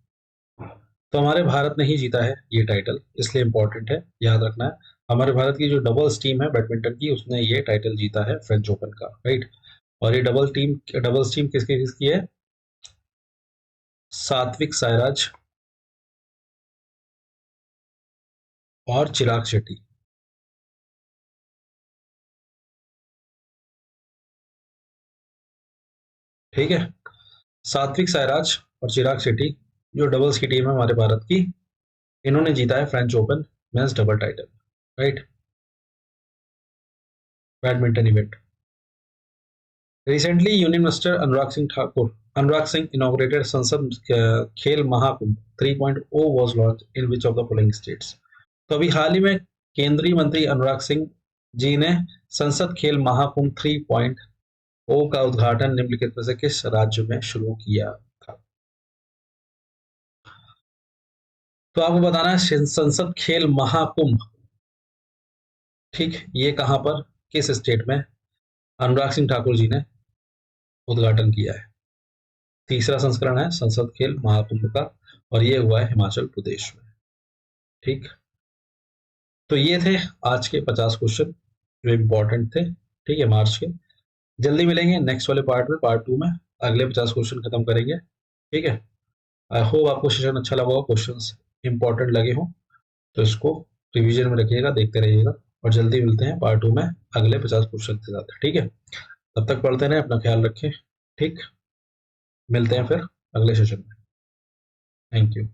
[SPEAKER 1] तो हमारे भारत ने ही जीता है ये टाइटल, इसलिए इंपॉर्टेंट है, याद रखना है। हमारे भारत की जो डबल्स टीम है बैडमिंटन की, उसने ये टाइटल जीता है फ्रेंच ओपन का, राइट। और ये डबल्स टीम किसकी किसकी है? सात्विक साईराज और चिराग शेट्टी। ठीक है, सात्विक साईराज और चिराग शेट्टी जो डबल्स की टीम है हमारे भारत की, इन्होंने जीता है French Open men's double title, right, badminton event. Recently union minister Anurag Singh inaugurated संसद खेल Mahakumbh 3.0 was launched in which of the following states? तो अभी हाल ही में केंद्रीय मंत्री अनुराग सिंह जी ने संसद खेल महाकुंभ 3.0 का उद्घाटन निम्नलिखित में से किस राज्य में शुरू किया था? तो आपको बताना है संसद खेल महाकुंभ, ठीक, ये कहां पर, किस स्टेट में अनुराग सिंह ठाकुर जी ने उद्घाटन किया है? तीसरा संस्करण है संसद खेल महाकुंभ का, और ये हुआ है हिमाचल प्रदेश में। ठीक, तो ये थे आज के 50 क्वेश्चन जो इम्पोर्टेंट थे, ठीक है, मार्च के। जल्दी मिलेंगे नेक्स्ट वाले पार्ट में, पार्ट 2 में अगले 50 क्वेश्चन खत्म करेंगे, ठीक है। आई होप आपको सेशन अच्छा लगा होगा, क्वेश्चंस इंपॉर्टेंट लगे हो तो इसको रिवीजन में रखिएगा, देखते रहिएगा, और जल्दी मिलते हैं पार्ट 2 में अगले 50 क्वेश्चन के साथ, ठीक है। तब तक पढ़ते रहें, अपना ख्याल रखें, ठीक, मिलते हैं फिर अगले सेशन में। Thank you.